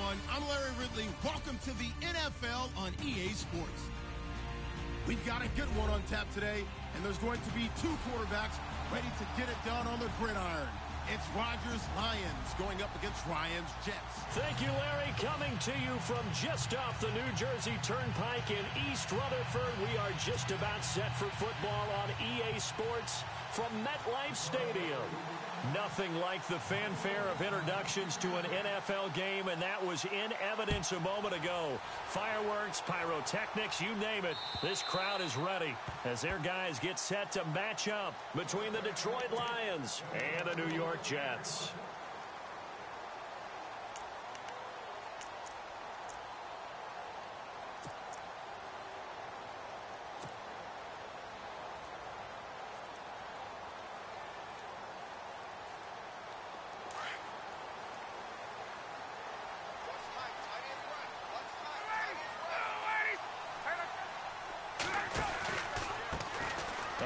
everyone. I'm Larry Ridley. Welcome to the NFL on EA Sports. We've got a good one on tap today, and there's going to be two quarterbacks ready to get it done on the gridiron. It's Rodgers' Lions going up against Ryan's Jets. Thank you, Larry. Coming to you from just off the New Jersey Turnpike in East Rutherford. We are just about set for football on EA Sports from MetLife Stadium. Nothing like the fanfare of introductions to an NFL game, and that was in evidence a moment ago. Fireworks, pyrotechnics, you name it. This crowd is ready as their guys get set to match up between the Detroit Lions and the New York Jets.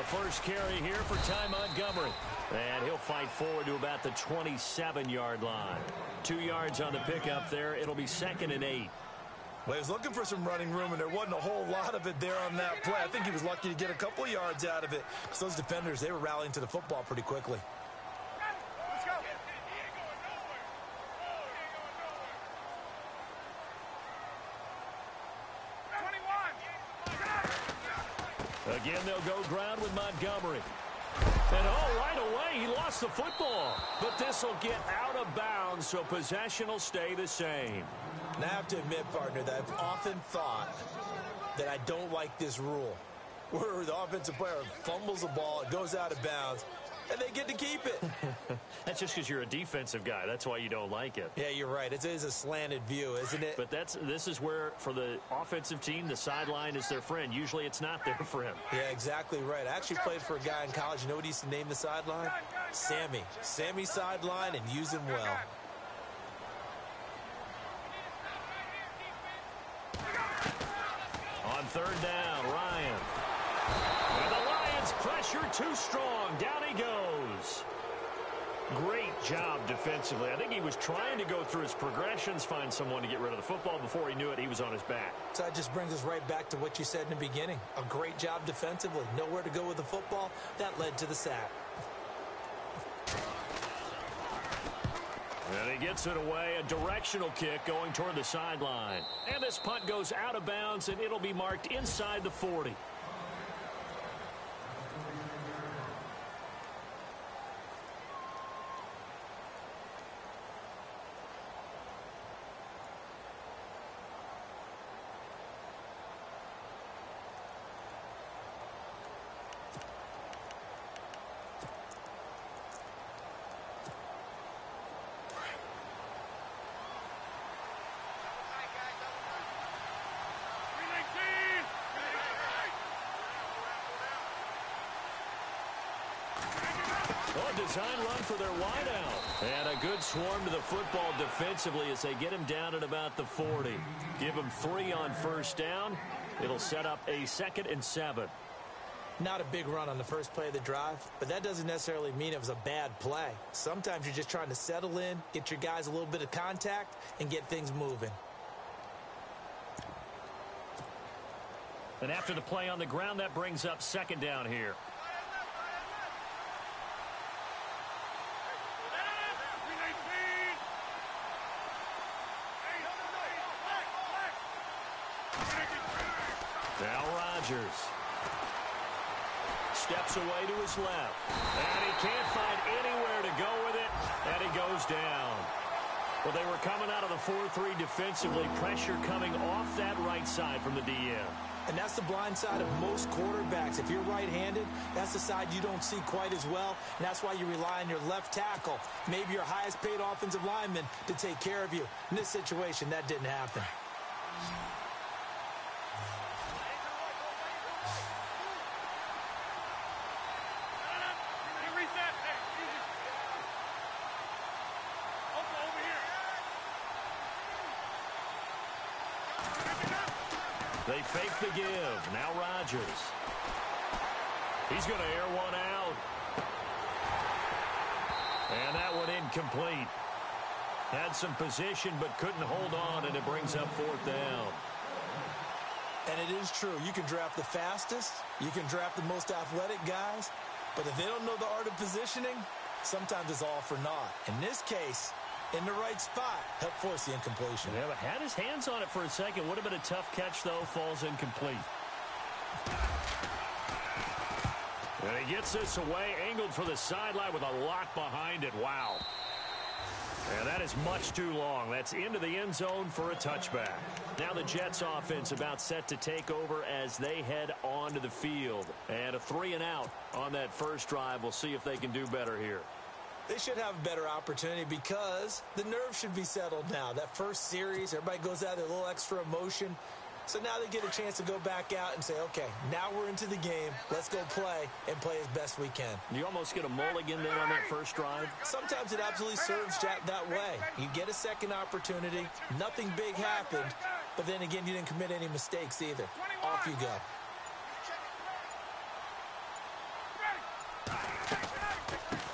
First carry here for Ty Montgomery. And he'll fight forward to about the 27-yard line. 2 yards on the pickup there. It'll be 2nd and 8. Well, he was looking for some running room, and there wasn't a whole lot of it there on that play. I think he was lucky to get a couple of yards out of it. Because those defenders, they were rallying to the football pretty quickly. Let's go. Again, they'll go ground with Montgomery. And, right away, he lost the football. But this will get out of bounds, so possession will stay the same. And I have to admit, partner, that I've often thought that I don't like this rule, where the offensive player fumbles the ball, it goes out of bounds, and they get to keep it. That's just because you're a defensive guy. That's why you don't like it. Yeah, you're right. It is a slanted view, isn't it? But this is where, for the offensive team, the sideline is their friend. Usually it's not their friend. Yeah, exactly right. I actually played for a guy in college. You know what he used to name the sideline? Sammy. Sammy sideline, and use him well. On 3rd down, Ryan. And the Lions pressure too strong. Down he goes. Great job defensively. I think he was trying to go through his progressions, find someone to get rid of the football. Before he knew it, he was on his back. So that just brings us right back to what you said in the beginning. A great job defensively. Nowhere to go with the football. That led to the sack. And he gets it away. A directional kick going toward the sideline. And this punt goes out of bounds, and it'll be marked inside the 40. Design run for their wideout. And a good swarm to the football defensively as they get him down at about the 40. Give him 3 on 1st down. It'll set up a 2nd and 7. Not a big run on the first play of the drive, but that doesn't necessarily mean it was a bad play. Sometimes you're just trying to settle in, get your guys a little bit of contact, and get things moving. And after the play on the ground, that brings up 2nd down here. Now Rodgers steps away to his left. And he can't find anywhere to go with it. And he goes down. Well, they were coming out of the 4-3 defensively. Pressure coming off that right side from the DM. And that's the blind side of most quarterbacks. If you're right-handed, that's the side you don't see quite as well. And that's why you rely on your left tackle, maybe your highest-paid offensive lineman, to take care of you. In this situation, that didn't happen. They fake the give. Now Rodgers. He's going to air one out. And that one incomplete. Had some position but couldn't hold on, and it brings up fourth down. And it is true. You can draft the fastest. You can draft the most athletic guys. But if they don't know the art of positioning, sometimes it's all for naught. In this case, in the right spot, helped force the incompletion. Yeah, but had his hands on it for a second. Would have been a tough catch, though. Falls incomplete. And he gets this away, angled for the sideline with a lot behind it. Wow. And that is much too long. That's into the end zone for a touchback. Now the Jets offense about set to take over as they head onto the field. And a 3-and-out on that first drive. We'll see if they can do better here. They should have a better opportunity because the nerves should be settled now. That first series, everybody goes out there, a little extra emotion. So now they get a chance to go back out and say, okay, now we're into the game. Let's go play and play as best we can. You almost get a mulligan then on that first drive? Sometimes it absolutely serves Jack that way. You get a second opportunity. Nothing big happened. But then again, you didn't commit any mistakes either. Off you go.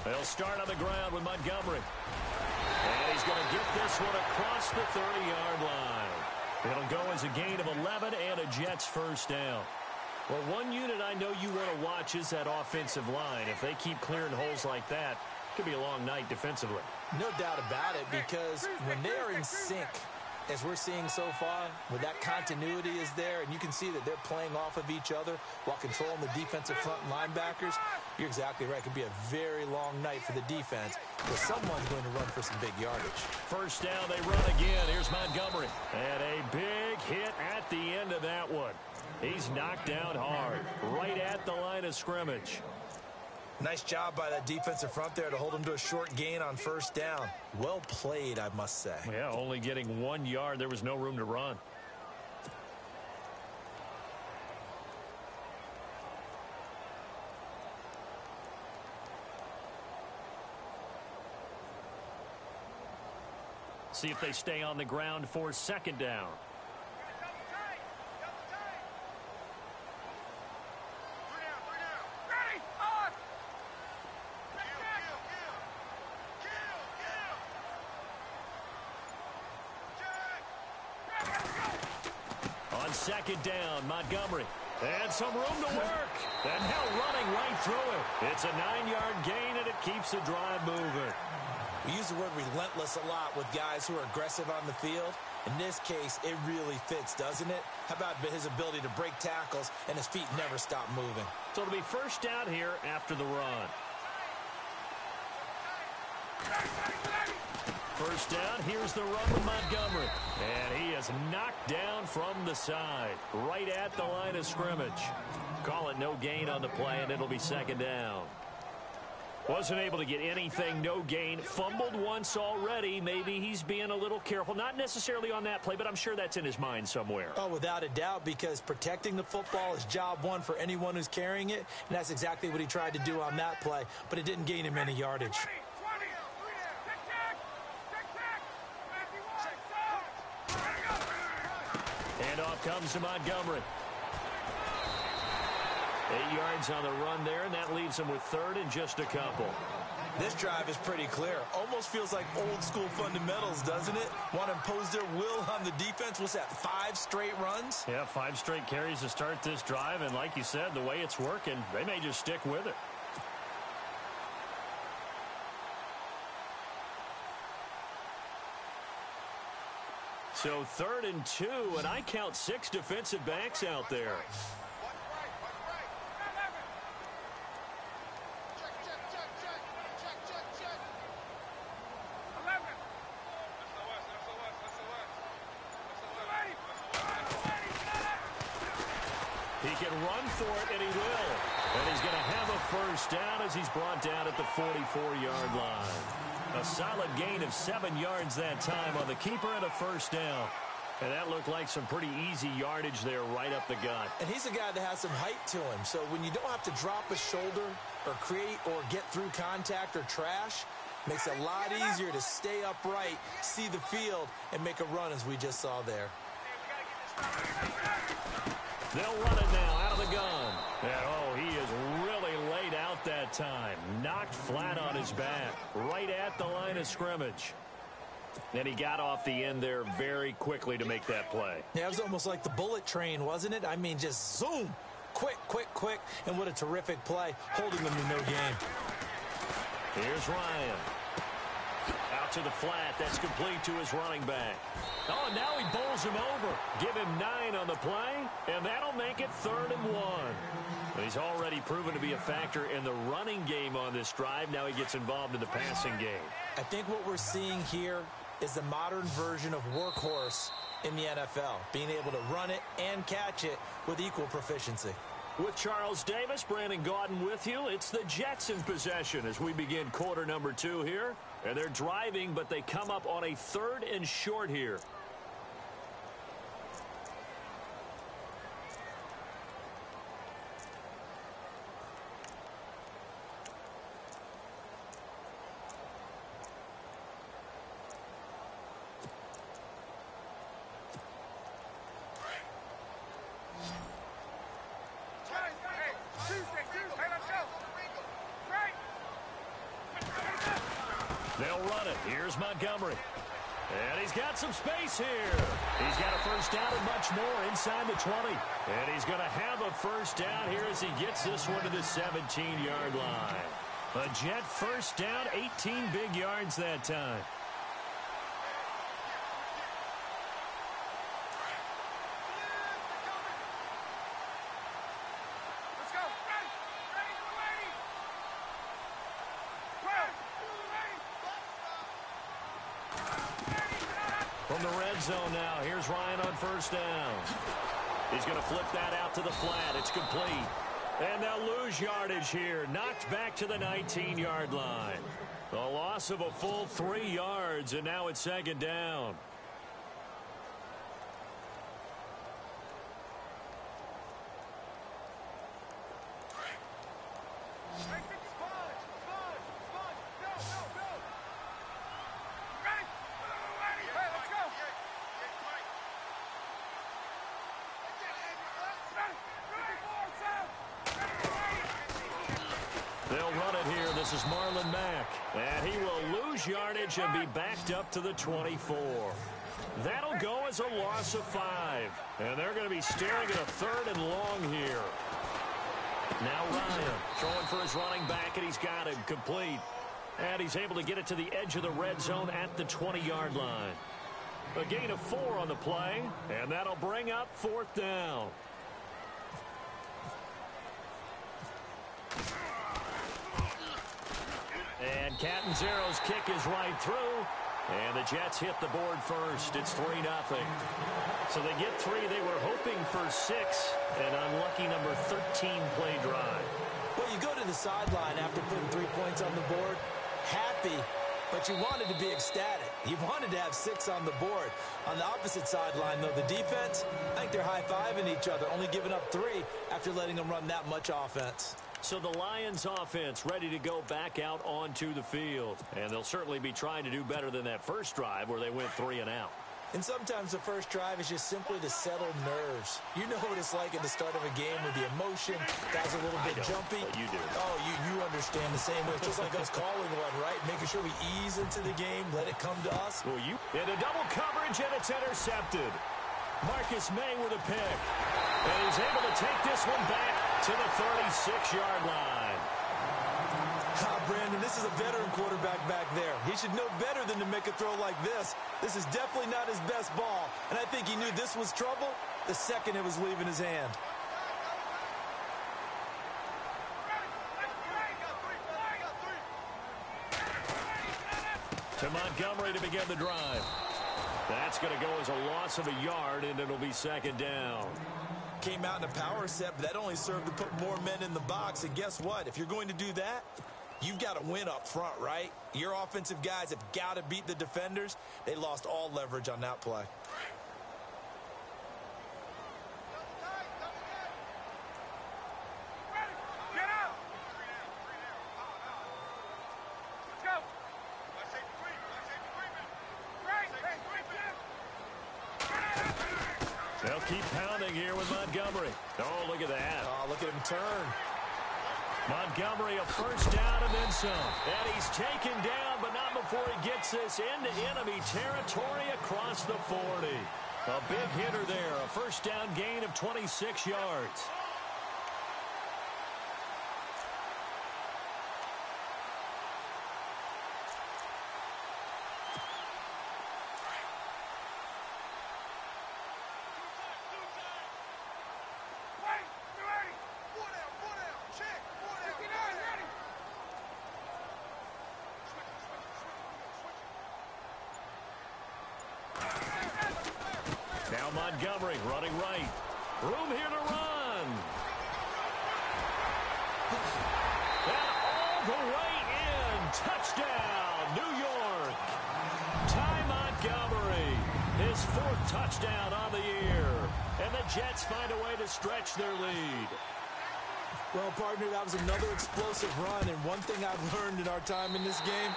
They'll start on the ground with Montgomery. And he's going to get this one across the 30-yard line. It'll go as a gain of 11 and a Jets first down. Well, one unit I know you want to watch is that offensive line. If they keep clearing holes like that, it could be a long night defensively. No doubt about it, because when they are in sync, as we're seeing so far, where that continuity is there, and you can see that they're playing off of each other while controlling the defensive front linebackers, you're exactly right. It could be a very long night for the defense, because someone's going to run for some big yardage. First down, they run again. Here's Montgomery. And a big hit at the end of that one. He's knocked down hard, right at the line of scrimmage. Nice job by that defensive front there to hold him to a short gain on first down. Well played, I must say. Yeah, only getting 1 yard. There was no room to run. See if they stay on the ground for second down. On second down, Montgomery. And some room to work. And now running right through it. It's a 9-yard gain, and it keeps the drive moving. We use the word relentless a lot with guys who are aggressive on the field. In this case, it really fits, doesn't it? How about his ability to break tackles and his feet never stop moving? So it'll be first down here after the run. First down, here's the run with Montgomery. And he is knocked down from the side, right at the line of scrimmage. Call it no gain on the play, and it'll be second down. Wasn't able to get anything, no gain. Fumbled once already. Maybe he's being a little careful. Not necessarily on that play, but I'm sure that's in his mind somewhere. Oh, without a doubt, because protecting the football is job one for anyone who's carrying it, and that's exactly what he tried to do on that play, but it didn't gain him any yardage. And off comes to Montgomery. 8 yards on the run there, and that leaves him with third and just a couple. This drive is pretty clear. Almost feels like old school fundamentals, doesn't it? Want to impose their will on the defense. What's that, 5 straight runs? Yeah, 5 straight carries to start this drive, and like you said, the way it's working, they may just stick with it. So 3rd and 2, and I count 6 defensive backs out there. He can run for it, and he will. And he's going to have a first down as he's brought down at the 44-yard line. A solid gain of 7 yards that time on the keeper and a first down. And that looked like some pretty easy yardage there right up the gut. And he's a guy that has some height to him. So when you don't have to drop a shoulder or create or get through contact or trash, makes it a lot easier to stay upright, see the field, and make a run as we just saw there. They'll run it now out of the gun. And, oh, he is really laid out that time. Knocked flat on his back, right at the line of scrimmage. And he got off the end there very quickly to make that play. Yeah, it was almost like the bullet train, wasn't it? I mean, just zoom. Quick, quick, quick. And what a terrific play, holding them to no gain. Here's Ryan. Out to the flat. That's complete to his running back. Oh, and now he bowls him over. Give him 9 on the play, and that'll make it 3rd and 1. And he's already proven to be a factor in the running game on this drive. Now he gets involved in the passing game. I think what we're seeing here is the modern version of workhorse in the NFL, being able to run it and catch it with equal proficiency. With Charles Davis, Brandon Gaudin with you. It's the Jets in possession as we begin quarter number 2 here. And they're driving, but they come up on a 3rd and short here. They'll run it. Here's Montgomery. And he's got some space here. He's got a first down and much more inside the 20. And he's going to have a first down here as he gets this one to the 17-yard line. A Jet first down, 18 big yards that time. From the red zone now, here's Ryan on first down. He's going to flip that out to the flat. It's complete. And they'll lose yardage here. Knocked back to the 19-yard line. A loss of a full 3 yards, and now it's 2nd down. They'll run it here. This is Marlon Mack. And he will lose yardage and be backed up to the 24. That'll go as a loss of 5. And they're going to be staring at a 3rd and long here. Now Ryan throwing for his running back, and he's got him complete. And he's able to get it to the edge of the red zone at the 20-yard line. A gain of 4 on the play, and that'll bring up 4th down. And Catanzero's kick is right through. And the Jets hit the board first. It's 3-0. So they get 3. They were hoping for 6. An unlucky number 13 play drive. Well, you go to the sideline after putting 3 points on the board, happy, but you wanted to be ecstatic. You wanted to have 6 on the board. On the opposite sideline, though, the defense, I think they're high-fiving each other, only giving up 3 after letting them run that much offense. So the Lions offense ready to go back out onto the field. And they'll certainly be trying to do better than that first drive where they went 3 and out. And sometimes the first drive is just simply to settle nerves. You know what it's like at the start of a game with the emotion. Guys are a little bit jumpy. But you do. Oh, you understand the same way. It's just like us calling one, right? Making sure we ease into the game, let it come to us. Well, in a double coverage, and it's intercepted. Marcus May with a pick. And he's able to take this one back to the 36-yard line. Brandon, this is a veteran quarterback back there. He should know better than to make a throw like this. This is definitely not his best ball. And I think he knew this was trouble the second it was leaving his hand. To Montgomery to begin the drive. That's going to go as a loss of a yard, and it'll be 2nd down. Came out in a power set, but that only served to put more men in the box. And guess what? If you're going to do that, you've got to win up front, right? Your offensive guys have got to beat the defenders. They lost all leverage on that play. They'll keep pounding here with Montgomery. Oh, look at that. Oh, look at him turn. Montgomery, a first down and then some. And he's taken down, but not before he gets this into enemy territory across the 40. A big hitter there, a first down gain of 26 yards. Now Montgomery running right. Room here to run. And all the way in. Touchdown, New York. Ty Montgomery. His 4th touchdown on the year. And the Jets find a way to stretch their lead. Well, partner, that was another explosive run. And one thing I've learned in our time in this game,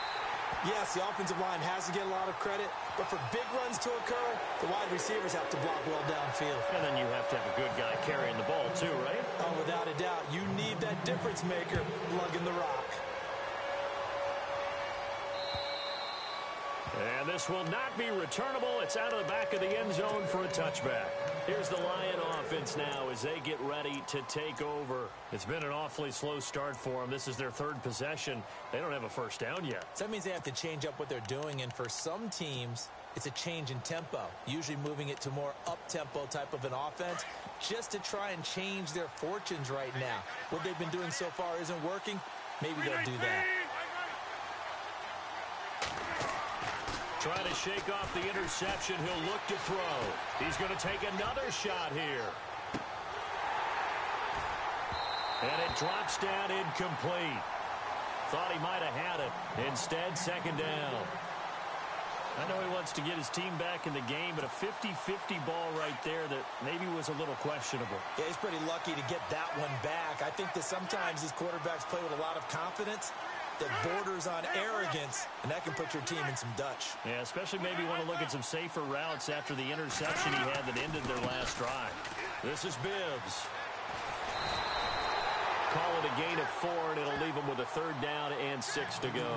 yes, the offensive line has to get a lot of credit, but for big runs to occur, the wide receivers have to block well downfield. And then you have to have a good guy carrying the ball too, right? Oh, without a doubt. You need that difference maker lugging the rock. And this will not be returnable. It's out of the back of the end zone for a touchback. Here's the Lion offense now as they get ready to take over. It's been an awfully slow start for them. This is their 3rd possession. They don't have a first down yet. So that means they have to change up what they're doing, and for some teams, it's a change in tempo, usually moving it to more up-tempo type of an offense just to try and change their fortunes right now. What they've been doing so far isn't working. Maybe they'll do that. Trying to shake off the interception. He'll look to throw. He's going to take another shot here. And it drops down incomplete. Thought he might have had it. Instead, 2nd down. I know he wants to get his team back in the game, but a 50-50 ball right there that maybe was a little questionable. Yeah, he's pretty lucky to get that one back. I think that sometimes these quarterbacks play with a lot of confidence that borders on arrogance, and that can put your team in some Dutch. Yeah, especially maybe want to look at some safer routes after the interception he had that ended their last drive. This is Bibbs. Call it a gain of 4, and it'll leave him with a 3rd down and 6 to go.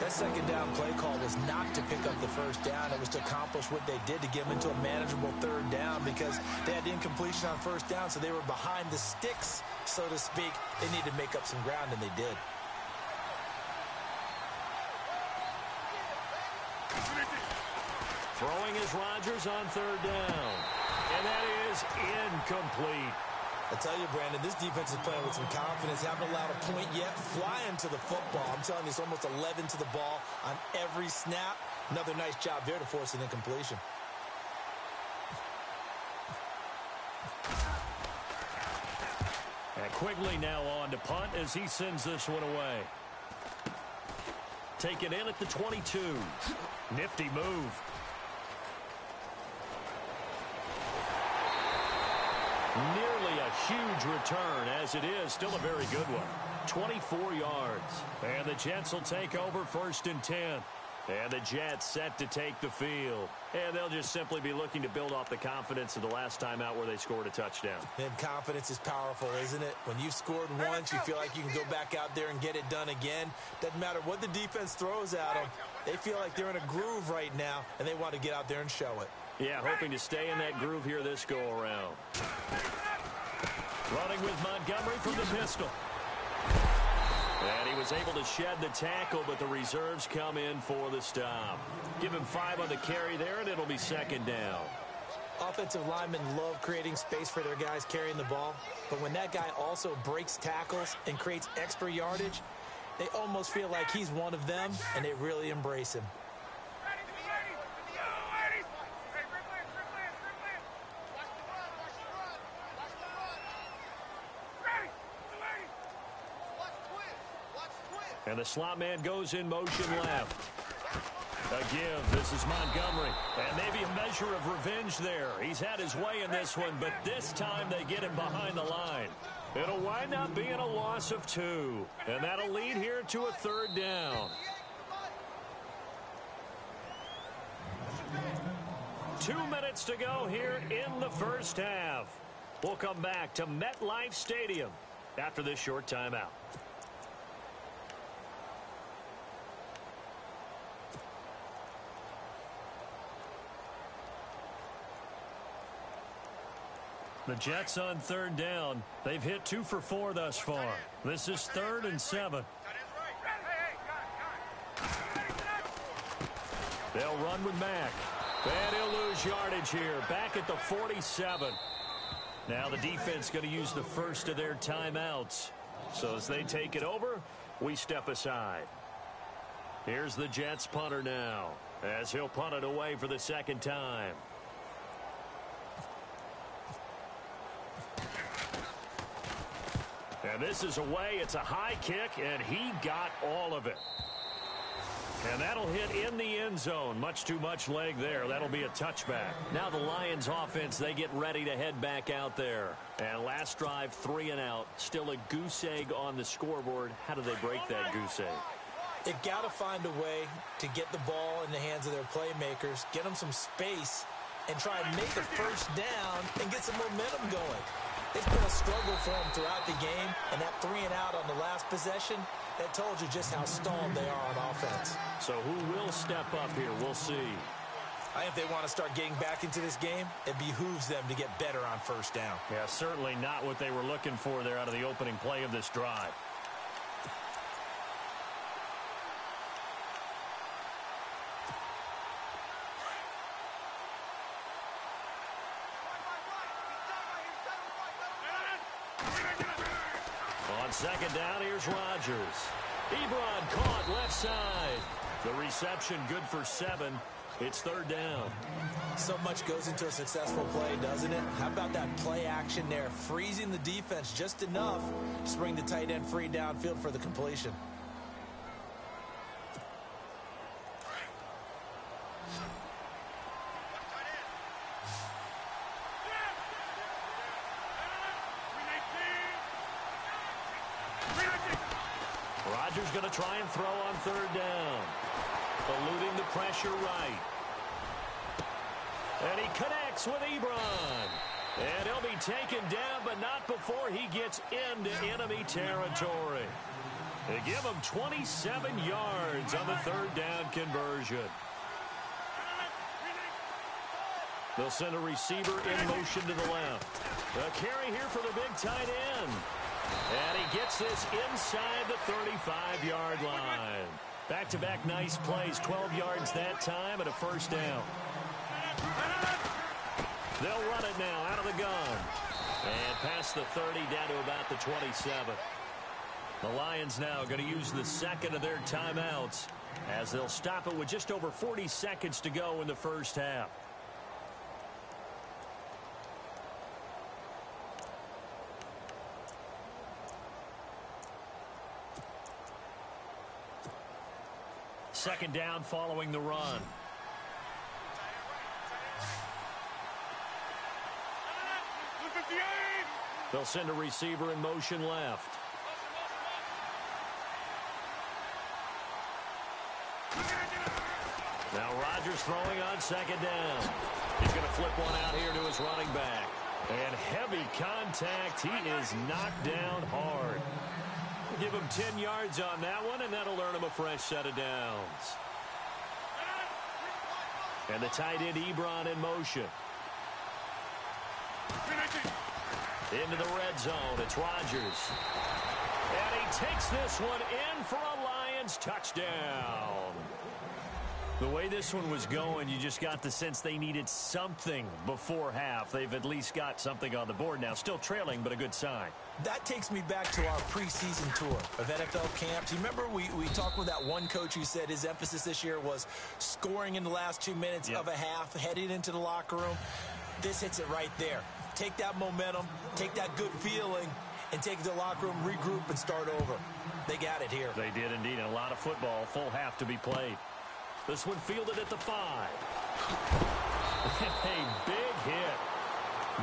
That 2nd down play call was not to pick up the 1st down. It was to accomplish what they did to get them into a manageable 3rd down because they had incompletion on 1st down, so they were behind the sticks, so to speak. They needed to make up some ground, and they did. Throwing is Rodgers on 3rd down. And that is incomplete. I tell you, Brandon, this defense is playing with some confidence. Haven't allowed a point yet. Flying to the football. I'm telling you, it's almost 11 to the ball on every snap. Another nice job there to force an incompletion. And Quigley now on to punt as he sends this one away. Taken in at the 22. Nifty move. Nearly a huge return, as it is still a very good one. 24 yards. And the Jets will take over 1st and 10. And the Jets set to take the field. And they'll just simply be looking to build off the confidence of the last time out where they scored a touchdown. And confidence is powerful, isn't it? When you've scored once, you feel like you can go back out there and get it done again. Doesn't matter what the defense throws at them. They feel like they're in a groove right now, and they want to get out there and show it. Yeah, hoping to stay in that groove here this go-around. Running with Montgomery from the pistol. And he was able to shed the tackle, but the reserves come in for the stop. Give him 5 on the carry there, and it'll be 2nd down. Offensive linemen love creating space for their guys carrying the ball, but when that guy also breaks tackles and creates extra yardage, they almost feel like he's one of them, and they really embrace him. And the slot man goes in motion left. A give. This is Montgomery. And maybe a measure of revenge there. He's had his way in this one, but this time they get him behind the line. It'll wind up being a loss of 2. And that'll lead here to a 3rd down. 2 minutes to go here in the first half. We'll come back to MetLife Stadium. after this short timeout. The Jets on third down. They've hit 2 for 4 thus far. This is 3rd and 7. They'll run with Mack. And he'll lose yardage here. Back at the 47. Now the defense going to use the first of their timeouts. So as they take it over, we step aside. Here's the Jets punter now, as he'll punt it away for the second time. And this is away. It's a high kick, and he got all of it. And that'll hit in the end zone. Much too much leg there. That'll be a touchback. Now the Lions offense, they get ready to head back out there. And last drive, 3 and out. Still a goose egg on the scoreboard. How do they break that goose egg? They've got to find a way to get the ball in the hands of their playmakers, get them some space, and try and make a first down and get some momentum going. It's been a struggle for them throughout the game, and that 3 and out on the last possession, that told you just how stalled they are on offense. So who will step up here? We'll see. I think if they want to start getting back into this game, it behooves them to get better on first down. Yeah, certainly not what they were looking for there out of the opening play of this drive. On second down, here's Rodgers. Ebron caught left side. The reception good for 7. It's 3rd down. So much goes into a successful play, doesn't it? How about that play action there? Freezing the defense just enough to bring the tight end free downfield for the completion. Rodgers going to try and throw on 3rd down. Eluding the pressure right. And he connects with Ebron. And he'll be taken down, but not before he gets into enemy territory. They give him 27 yards on the 3rd down conversion. They'll send a receiver in motion to the left. A carry here for the big tight end. And he gets this inside the 35-yard line. Back-to-back nice plays, 12 yards that time and a first down. They'll run it now out of the gun. And past the 30 down to about the 27. The Lions now going to use the second of their timeouts as they'll stop it with just over 40 seconds to go in the first half. Second down following the run. They'll send a receiver in motion left. Now Rodgers throwing on second down. He's going to flip one out here to his running back. And heavy contact. He is knocked down hard. Give him 10 yards on that one, and that'll earn him a fresh set of downs. And the tight end Ebron in motion. Into the red zone. It's Rodgers. And he takes this one in for a Lions touchdown. The way this one was going, you just got the sense they needed something before half. They've at least got something on the board now. Still trailing, but a good sign. That takes me back to our preseason tour of NFL camps. You remember we talked with that one coach who said his emphasis this year was scoring in the last 2 minutes of a half, heading into the locker room. This hits it right there. Take that momentum, take that good feeling, and take it to the locker room, regroup, and start over. They got it here. They did indeed. And a lot of football, full half to be played. This one fielded at the 5. A big hit.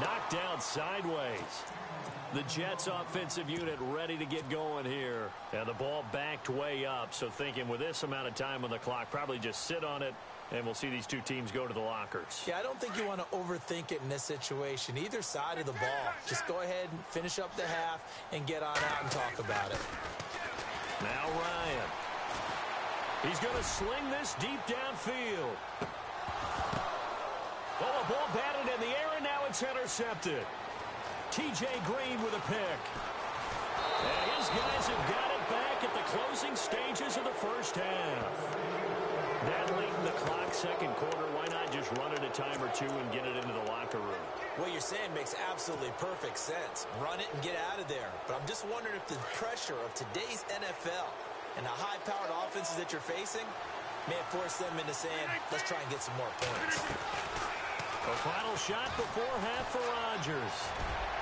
Knocked down sideways. The Jets offensive unit ready to get going here. And the ball backed way up. So thinking with this amount of time on the clock, probably just sit on it And we'll see these two teams go to the lockers. Yeah, I don't think you want to overthink it in this situation. Either side of the ball. Just go ahead and finish up the half and get on out and talk about it. Now Ryan. He's going to sling this deep downfield. Oh, a ball batted in the air, and now it's intercepted. T.J. Green with a pick. And his guys have got it back at the closing stages of the first half. That late in the clock, second quarter, why not just run it a time or two and get it into the locker room? What you're saying makes absolutely perfect sense. Run it and get out of there. But I'm just wondering if the pressure of today's NFL and the high-powered offenses that you're facing may have forced them into saying, let's try and get some more points. A final shot before half for Rodgers.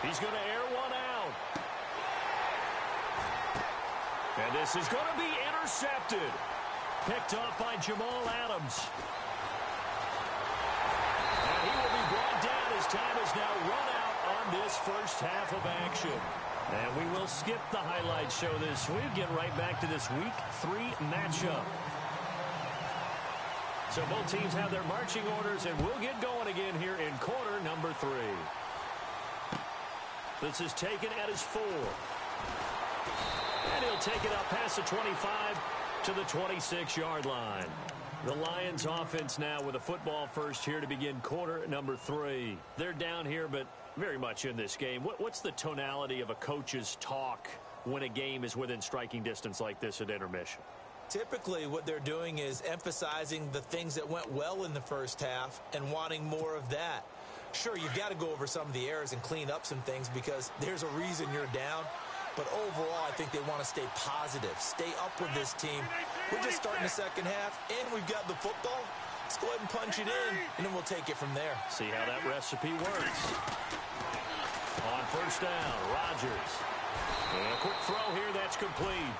He's going to air one out. And this is going to be intercepted. Picked off by Jamal Adams. And he will be brought down as time is now run out on this first half of action. And we will skip the highlights show this week. Get right back to this Week 3 matchup. So both teams have their marching orders, and we'll get going again here in quarter number 3. This is taken at his 4. And he'll take it up past the 25 to the 26-yard line. The Lions offense now with a football first here to begin quarter number 3. They're down here, but very much in this game. What's the tonality of a coach's talk when a game is within striking distance like this at intermission? Typically, what they're doing is emphasizing the things that went well in the first half and wanting more of that. Sure, you've got to go over some of the errors and clean up some things because there's a reason you're down. But overall, I think they want to stay positive, stay up with this team. We're just starting the second half, and we've got the football. Let's go ahead and punch it in, and then we'll take it from there. See how that recipe works. On first down, Rodgers. And a quick throw here, that's complete.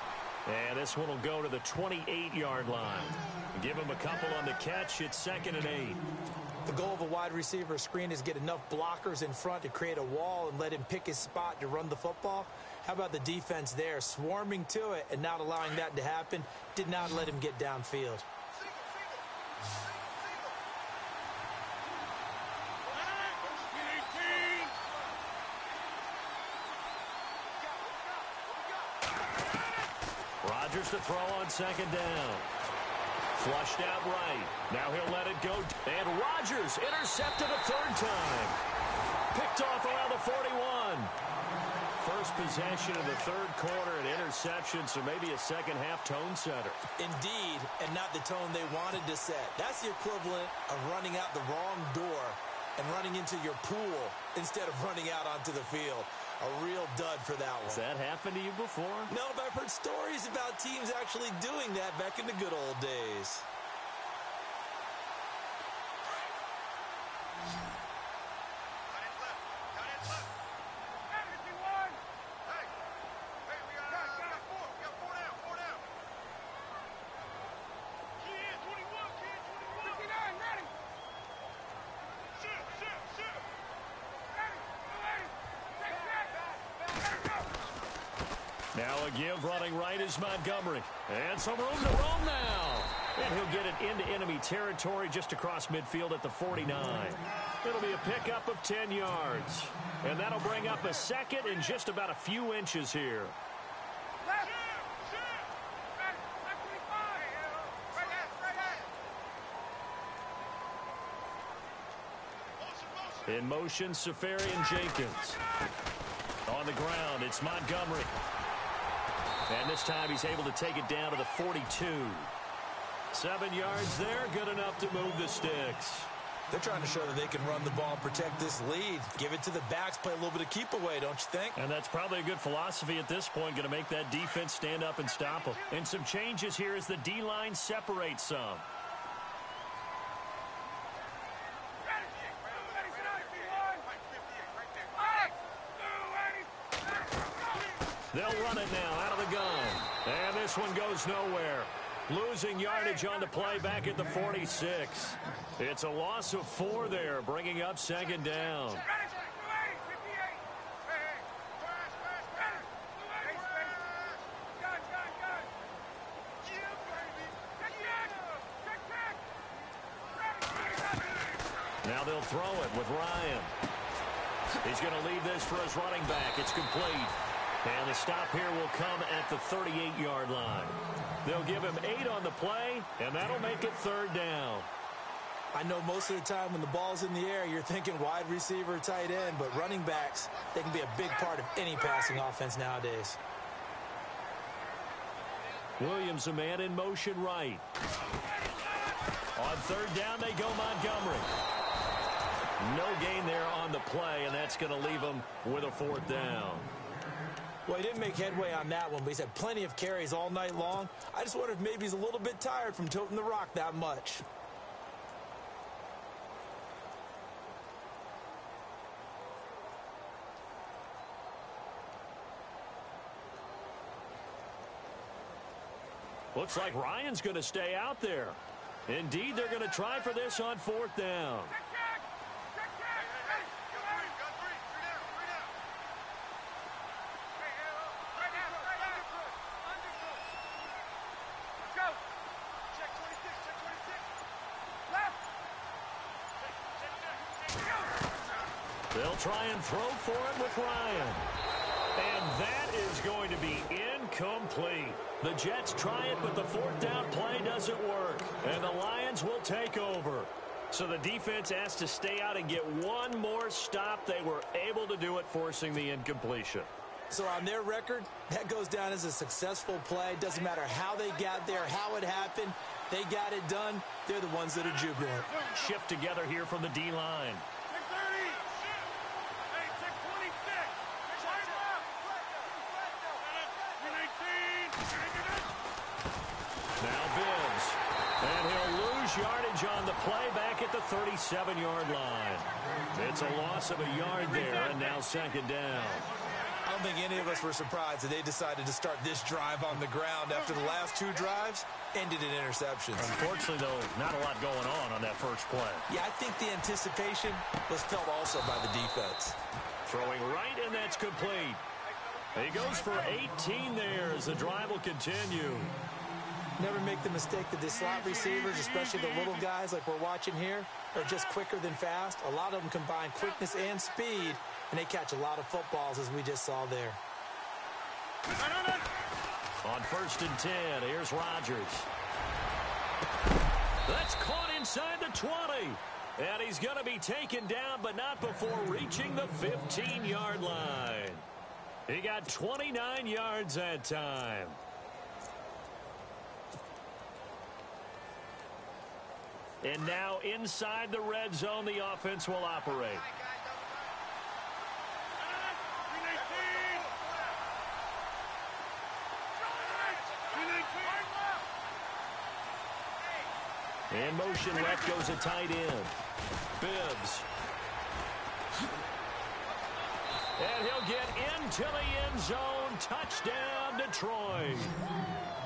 And this one will go to the 28-yard line. Give him a couple on the catch. It's 2nd and 8. The goal of a wide receiver screen is get enough blockers in front to create a wall and let him pick his spot to run the football. How about the defense there, swarming to it and not allowing that to happen? Did not let him get downfield. Rodgers to throw on 2nd down. Flushed out right. Now he'll let it go. And Rodgers intercepted a 3rd time. Picked off around the 41. First possession of the 3rd quarter, an interception, so maybe a second half tone setter. Indeed, and not the tone they wanted to set. That's the equivalent of running out the wrong door and running into your pool instead of running out onto the field. A real dud for that one. Has that happened to you before? No, but I've heard stories about teams actually doing that back in the good old days. Now a give running right is Montgomery. And some room to roam now. And he'll get it into enemy territory just across midfield at the 49. It'll be a pickup of 10 yards. And that'll bring up a 2nd and just about a few inches here. In motion, Safarian Jenkins. On the ground, it's Montgomery. And this time he's able to take it down to the 42. 7 yards there, good enough to move the sticks. They're trying to show that they can run the ball, protect this lead. Give it to the backs, play a little bit of keep away, don't you think? And that's probably a good philosophy at this point, going to make that defense stand up and stop them. And some changes here as the D-line separates some. They'll run it now out of the gun. And this one goes nowhere. Losing yardage on the play back at the 46. It's a loss of 4 there, bringing up 2nd down. He'll throw it with Ryan. He's going to leave this for his running back. It's complete. And the stop here will come at the 38-yard line. They'll give him 8 on the play, and that'll make it 3rd down. I know most of the time when the ball's in the air, you're thinking wide receiver, tight end, but running backs, they can be a big part of any passing offense nowadays. Williams, a man in motion right. On 3rd down, they go Montgomery. No gain there on the play, and that's going to leave him with a 4th down. Well, he didn't make headway on that one, but he's had plenty of carries all night long. I just wonder if maybe he's a little bit tired from toting the rock that much. Looks like Ryan's going to stay out there. Indeed, they're going to try for this on 4th down. They'll try and throw for it with Ryan. And that is going to be incomplete. The Jets try it, but the 4th down play doesn't work. And the Lions will take over. So the defense has to stay out and get one more stop. They were able to do it, forcing the incompletion. So on their record, that goes down as a successful play. Doesn't matter how they got there, how it happened. They got it done. They're the ones that are jubilant. Shift together here from the D-line. Yardage on the play back at the 37-yard line. It's a loss of a yard there, and now 2nd down. I don't think any of us were surprised that they decided to start this drive on the ground after the last 2 drives ended in interceptions. Unfortunately, though, not a lot going on that first play. Yeah, I think the anticipation was felt also by the defense. Throwing right, and that's complete. He goes for 18 there as the drive will continue. Never make the mistake that the slot receivers, especially the little guys like we're watching here, are just quicker than fast. A lot of them combine quickness and speed, and they catch a lot of footballs, as we just saw there. On 1st and 10, here's Rodgers. That's caught inside the 20. And he's going to be taken down, but not before reaching the 15-yard line. He got 29 yards that time. And now inside the red zone, the offense will operate. In motion left goes a tight end. Bibbs. And he'll get into the end zone. Touchdown, Detroit.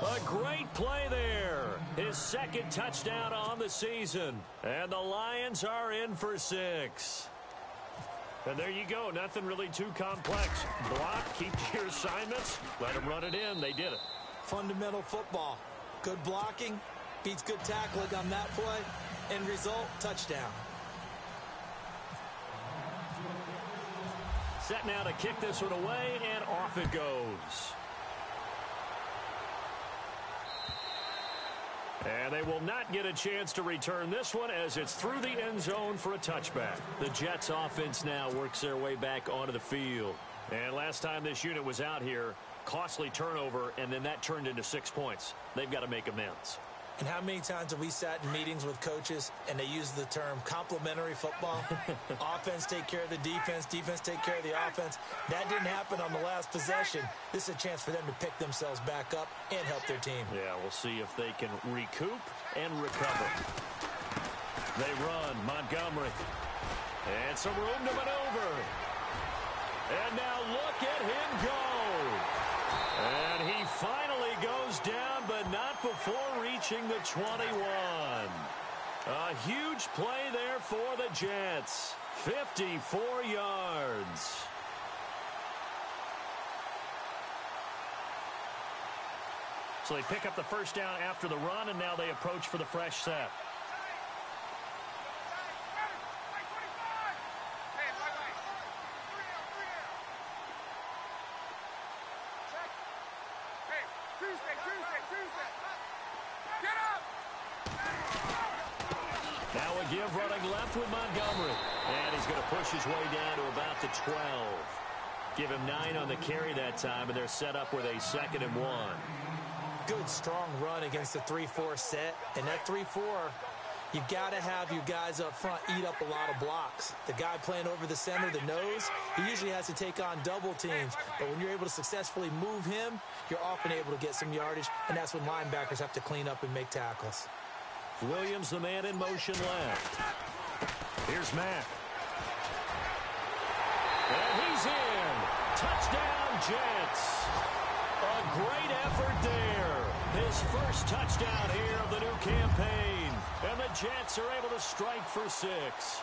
A great play there. His 2nd touchdown on the season. And the Lions are in for 6. And there you go. Nothing really too complex. Block, keep to your assignments. Let them run it in. They did it. Fundamental football. Good blocking beats good tackling on that play. End result, touchdown. Set now to kick this one away, and off it goes. And they will not get a chance to return this one as it's through the end zone for a touchback. The Jets offense now works their way back onto the field. And last time this unit was out here, costly turnover, and then that turned into 6 points. They've got to make amends. And how many times have we sat in meetings with coaches and they use the term complementary football? Offense take care of the defense, defense take care of the offense. That didn't happen on the last possession. This is a chance for them to pick themselves back up and help their team. Yeah, we'll see if they can recoup and recover. They run, Montgomery. And some room to maneuver. And now look at him go. And he finally goes down, but not before reaching the 21. A huge play there for the Jets. 54 yards. So they pick up the first down after the run, and now they approach for the fresh set. Tuesday. Get up! Now a give running left with Montgomery. And he's going to push his way down to about the 12. Give him 9 on the carry that time, and they're set up with a 2nd and 1. Good, strong run against the 3-4 set. And that 3-4, you got to have your guys up front eat up a lot of blocks. The guy playing over the center, the nose, he usually has to take on double teams. But when you're able to successfully move him, you're often able to get some yardage, and that's when linebackers have to clean up and make tackles. Williams, the man in motion left. Here's Mack. And he's in. Touchdown, Jets. A great effort there. His first touchdown here of the new campaign. And the Jets are able to strike for 6.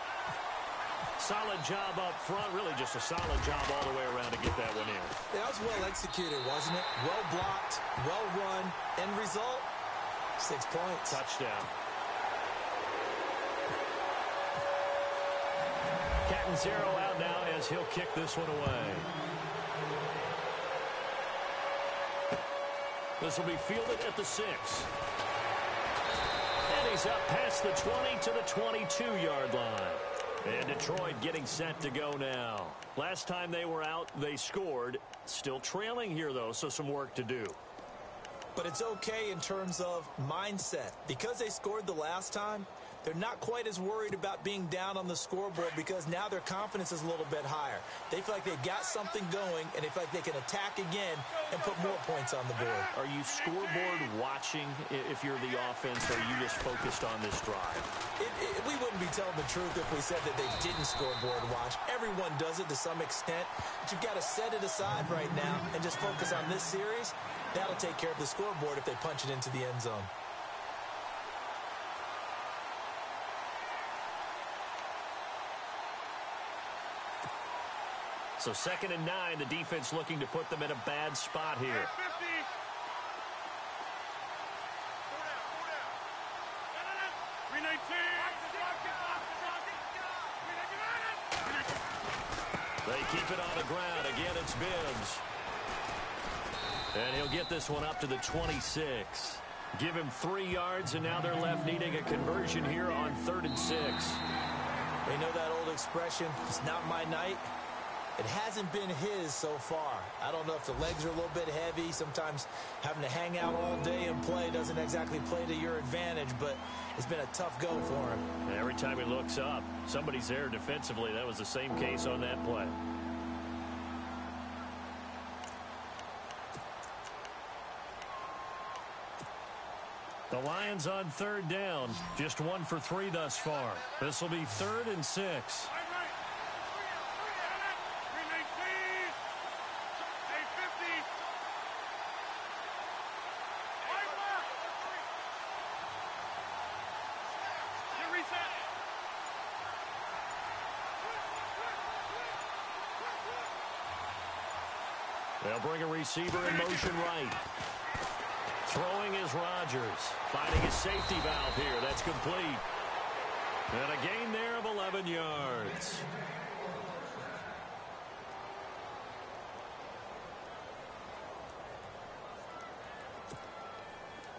Solid job up front. Really just a solid job all the way around to get that one in. That was well executed, wasn't it? Well blocked, well run. End result, 6 points. Touchdown. Catanzaro out now as he'll kick this one away. This will be fielded at the 6. And he's up past the 20 to the 22-yard line. And Detroit getting set to go now. Last time they were out, they scored. Still trailing here, though, so some work to do. But it's okay in terms of mindset. Because they scored the last time, they're not quite as worried about being down on the scoreboard because now their confidence is a little bit higher. They feel like they've got something going, and they feel like they can attack again and put more points on the board. Are you scoreboard watching if you're the offense, or are you just focused on this drive? We wouldn't be telling the truth if we said that they didn't scoreboard watch. Everyone does it to some extent, but you've got to set it aside right now and just focus on this series. That'll take care of the scoreboard if they punch it into the end zone. So 2nd and 9, the defense looking to put them in a bad spot here. 319. They keep it on the ground. Again, it's Bibbs. And he'll get this one up to the 26. Give him 3 yards, and now they're left needing a conversion here on 3rd and 6. They know that old expression, it's not my night. It hasn't been his so far. I don't know if the legs are a little bit heavy. Sometimes having to hang out all day and play doesn't exactly play to your advantage, but it's been a tough go for him. And every time he looks up, somebody's there defensively. That was the same case on that play. The Lions on 3rd down. Just 1 for 3 thus far. This will be 3rd and 6. They'll bring a receiver in motion right. Throwing is Rodgers. Finding his safety valve here. That's complete. And a gain there of 11 yards.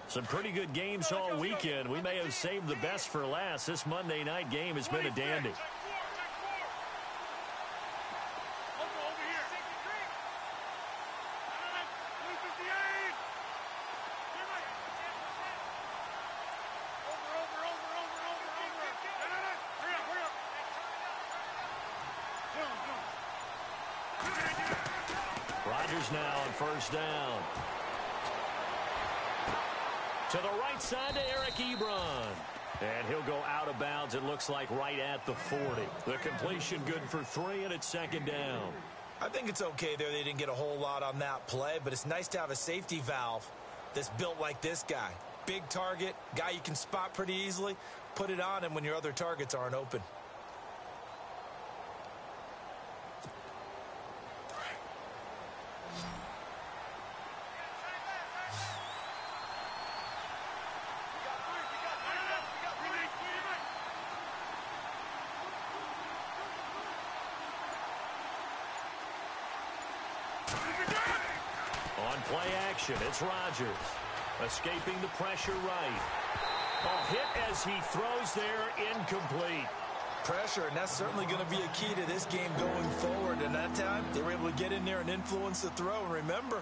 Some pretty good games all weekend. We may have saved the best for last. This Monday night game has been a dandy. Rodgers now on 1st down. To the right side to Eric Ebron. And he'll go out of bounds, it looks like, right at the 40. The completion good for 3, and it's 2nd down. I think it's okay there. They didn't get a whole lot on that play, but it's nice to have a safety valve that's built like this guy. Big target, guy you can spot pretty easily. Put it on him when your other targets aren't open. Play action. It's Rodgers. Escaping the pressure right. Hit as he throws there, incomplete. Pressure, and that's certainly going to be a key to this game going forward. And that time, they were able to get in there and influence the throw. And remember,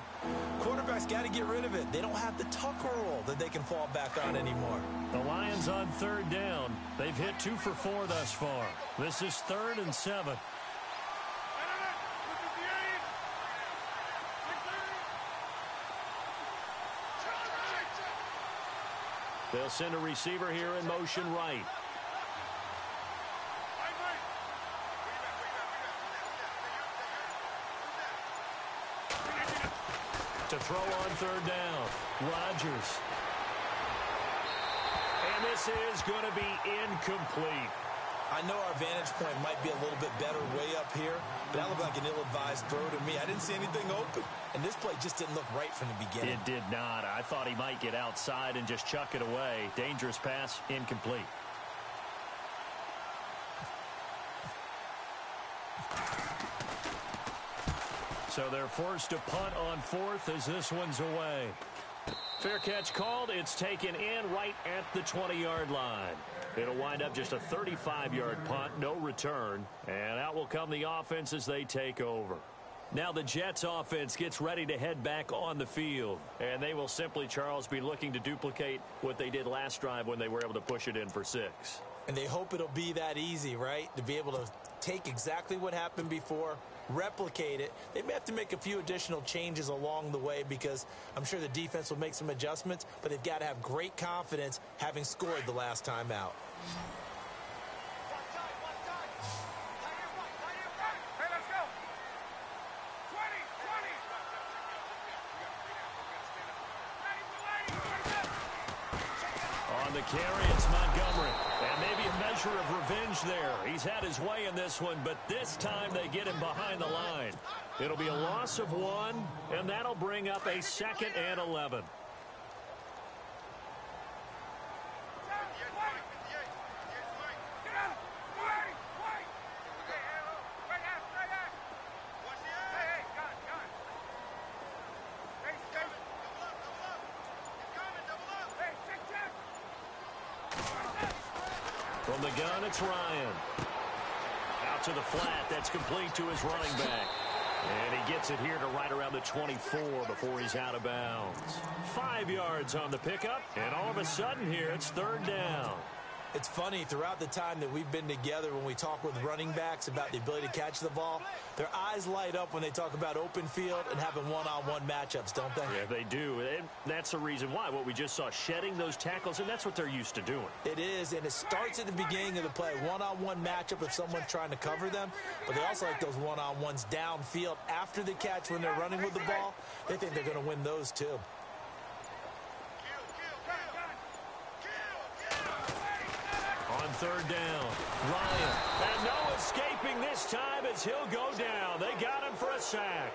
quarterbacks got to get rid of it. They don't have the Tucker rule that they can fall back on anymore. The Lions on third down. They've hit 2 for 4 thus far. This is 3rd and 7. They'll send a receiver here in motion right. To throw on third down. Rodgers. And this is going to be incomplete. I know our vantage point might be a little bit better way up here, but that looked like an ill-advised throw to me. I didn't see anything open, and this play just didn't look right from the beginning. It did not. I thought he might get outside and just chuck it away. Dangerous pass, incomplete. So they're forced to punt on 4th as this one's away. Fair catch called. It's taken in right at the 20-yard line. It'll wind up just a 35-yard punt, no return. And out will come the offense as they take over. Now the Jets offense gets ready to head back on the field. And they will simply, Charles, be looking to duplicate what they did last drive when they were able to push it in for 6. And they hope it'll be that easy, right? To be able to take exactly what happened before, replicate it. They may have to make a few additional changes along the way because I'm sure the defense will make some adjustments, but they've got to have great confidence having scored the last time out. Hey, let's go. 20. On the carry, it's Montgomery. And maybe a measure of revenge there. He's had his way in this one, but this time they get him behind the line. It'll be a loss of 1, and that'll bring up a 2nd and 11. From the gun, it's Ryan. Out to the flat. That's complete to his running back. And he gets it here to right around the 24 before he's out of bounds. 5 yards on the pickup. And all of a sudden here, it's 3rd down. It's funny, throughout the time that we've been together, when we talk with running backs about the ability to catch the ball, their eyes light up when they talk about open field and having one-on-one matchups, don't they? Yeah, they do. And that's the reason why. What we just saw, shedding those tackles, and that's what they're used to doing. It is, and it starts at the beginning of the play. One-on-one matchup if someone's trying to cover them, but they also like those one-on-ones downfield after the catch when they're running with the ball. They think they're going to win those too. On 3rd down, Ryan. And no escaping this time as he'll go down. They got him for a sack.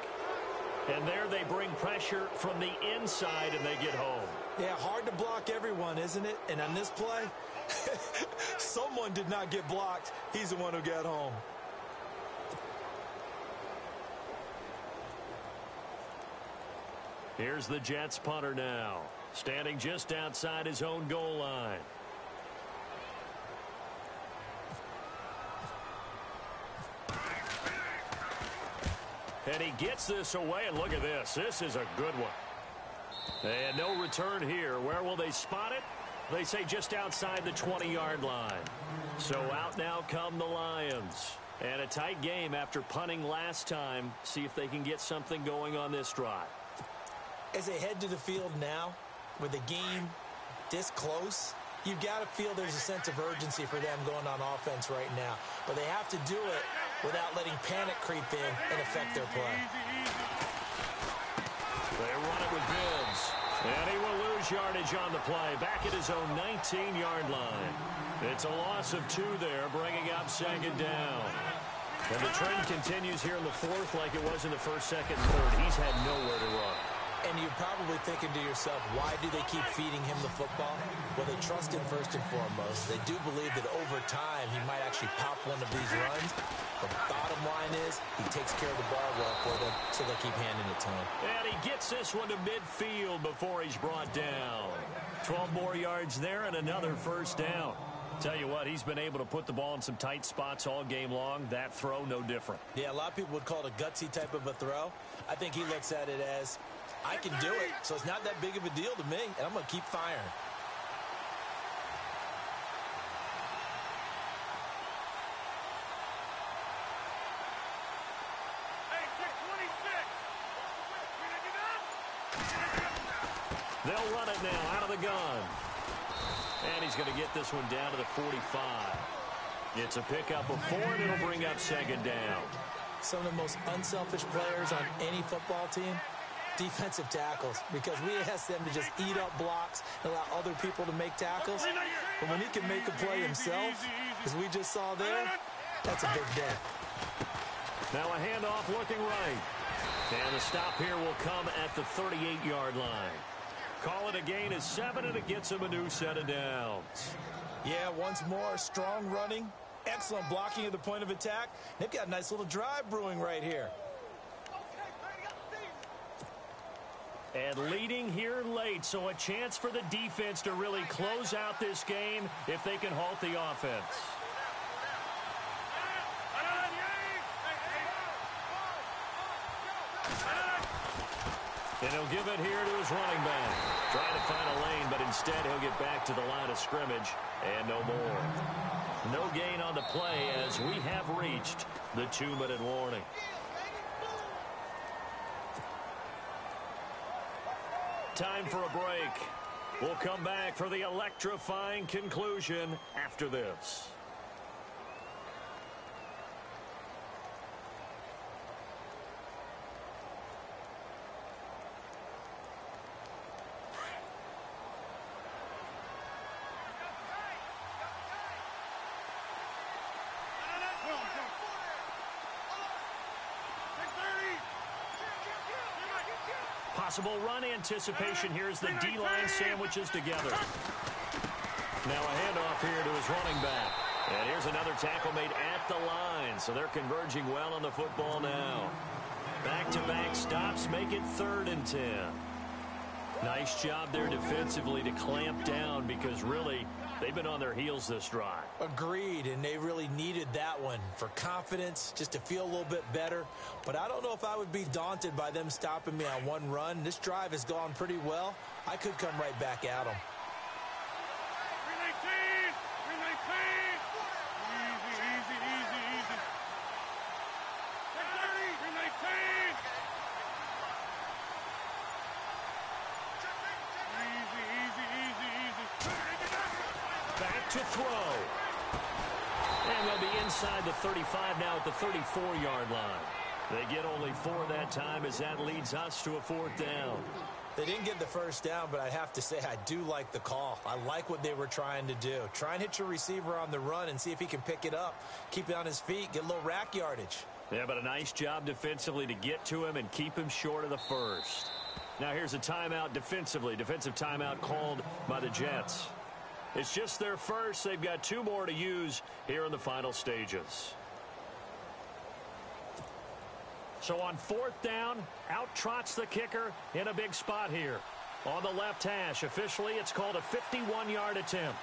And there they bring pressure from the inside and they get home. Yeah, hard to block everyone, isn't it? And on this play, someone did not get blocked. He's the one who got home. Here's the Jets punter now, standing just outside his own goal line. And he gets this away, and look at this. This is a good one. And no return here. Where will they spot it? They say just outside the 20-yard line. So out now come the Lions. And a tight game after punting last time. See if they can get something going on this drive. As they head to the field now, with the game this close, you've got to feel there's a sense of urgency for them going on offense right now. But they have to do it without letting panic creep in and affect their play. They run it with Gibbs. And he will lose yardage on the play. Back at his own 19-yard line. It's a loss of 2 there, bringing up 2nd down. And the trend continues here in the 4th like it was in the 1st, 2nd, and 3rd. He's had nowhere to run. And you're probably thinking to yourself, why do they keep feeding him the football? Well, they trust him first and foremost. They do believe that over time he might actually pop one of these runs. The bottom line is he takes care of the ball well for them, so they'll keep handing it to him. And he gets this one to midfield before he's brought down. 12 more yards there and another first down. Tell you what, he's been able to put the ball in some tight spots all game long. That throw, no different. Yeah, a lot of people would call it a gutsy type of a throw. I think he looks at it as, I can do it, so it's not that big of a deal to me, and I'm going to keep firing. They'll run it now out of the gun. And he's going to get this one down to the 45. It's a pickup of 4, and it'll bring up second down. Some of the most unselfish players on any football team, defensive tackles, because we ask them to just eat up blocks and allow other people to make tackles. But when he can make a play himself, as we just saw there, that's a big day. Now a handoff looking right. And the stop here will come at the 38-yard line. Call it a gain of 7, and it gets him a new set of downs. Yeah, once more, strong running, excellent blocking at the point of attack. They've got a nice little drive brewing right here. And leading here late, so a chance for the defense to really close out this game if they can halt the offense. And he'll give it here to his running back. Trying to find a lane, but instead he'll get back to the line of scrimmage and no more. No gain on the play as we have reached the 2-minute warning. Time for a break. We'll come back for the electrifying conclusion after this. Possible run anticipation here as the D-line sandwiches together. Now a handoff here to his running back. And here's another tackle made at the line, so they're converging well on the football now. Back-to-back stops make it 3rd and 10. Nice job there defensively to clamp down because really they've been on their heels this drive. Agreed, and they really needed that one for confidence, just to feel a little bit better. But I don't know if I would be daunted by them stopping me on one run. This drive has gone pretty well. I could come right back at them. 319! 319! Easy, easy, easy, easy. 319! Easy, easy, easy, easy. Back to throw. And they'll be inside the 35 now at the 34-yard line. They get only 4 that time as that leads us to a 4th down. They didn't get the first down, but I have to say I do like the call. I like what they were trying to do. Try and hit your receiver on the run and see if he can pick it up. Keep it on his feet, get a little rack yardage. Yeah, but a nice job defensively to get to him and keep him short of the first. Now here's a timeout defensively. Defensive timeout called by the Jets. It's just their first. They've got 2 more to use here in the final stages. So on 4th down, out trots the kicker in a big spot here. On the left hash, officially it's called a 51-yard attempt.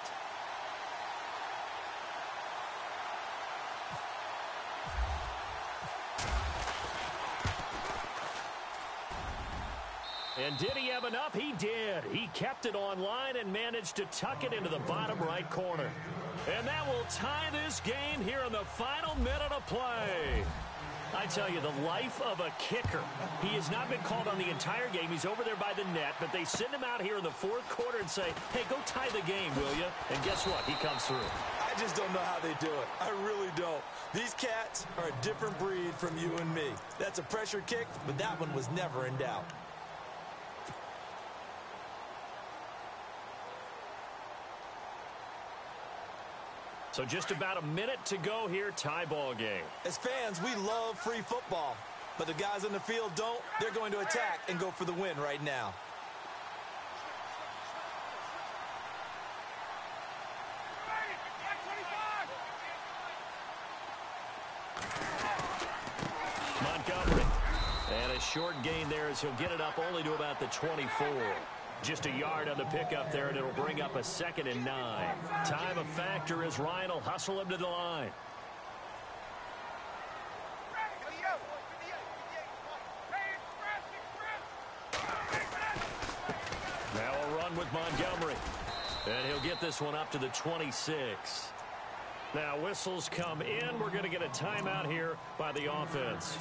And did he have enough? He did. He kept it online and managed to tuck it into the bottom right corner. And that will tie this game here in the final minute of play. I tell you, the life of a kicker. He has not been called on the entire game. He's over there by the net, but they send him out here in the 4th quarter and say, hey, go tie the game, will you? And guess what? He comes through. I just don't know how they do it. I really don't. These cats are a different breed from you and me. That's a pressure kick, but that one was never in doubt. So just about a minute to go here, tie ball game. As fans, we love free football, but the guys on the field don't. They're going to attack and go for the win right now. And a short gain there as he'll get it up only to about the 24. Just a yard on the pickup there, and it'll bring up a 2nd and 9. Time a factor as Ryan will hustle him to the line. Now a run with Montgomery. And he'll get this one up to the 26. Now whistles come in. We're going to get a timeout here by the offense,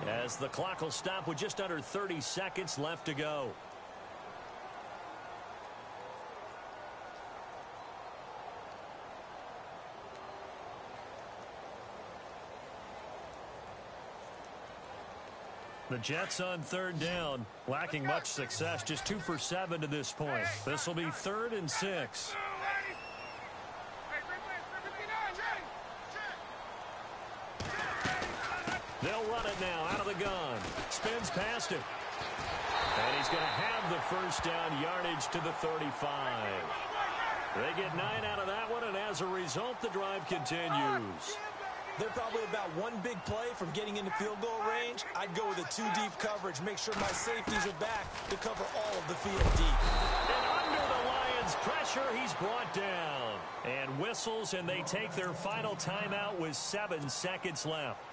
as the clock will stop with just under 30 seconds left to go. The Jets on 3rd down, lacking much success, just 2 for 7 to this point. This will be 3rd and 6. They'll run it now out of the gun. Spins past it. And he's going to have the first down, yardage to the 35. They get 9 out of that one, and as a result, the drive continues. They're probably about one big play from getting into field goal range. I'd go with a 2-deep coverage. Make sure my safeties are back to cover all of the field deep. And under the Lions' pressure, he's brought down. And whistles, and they take their final timeout with 7 seconds left.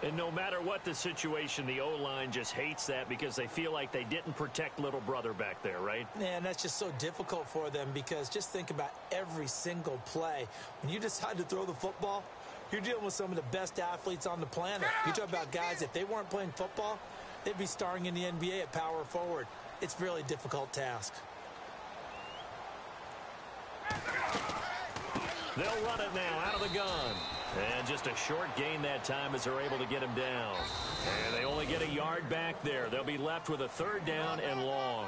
And no matter what the situation, the O-line just hates that because they feel like they didn't protect little brother back there, right? Man, that's just so difficult for them because just think about every single play. When you decide to throw the football, you're dealing with some of the best athletes on the planet. You talk about guys, if they weren't playing football, they'd be starring in the NBA at power forward. It's a really difficult task. They'll run it now out of the gun. And just a short gain that time as they're able to get him down. And they only get a yard back there. They'll be left with a 3rd down and long.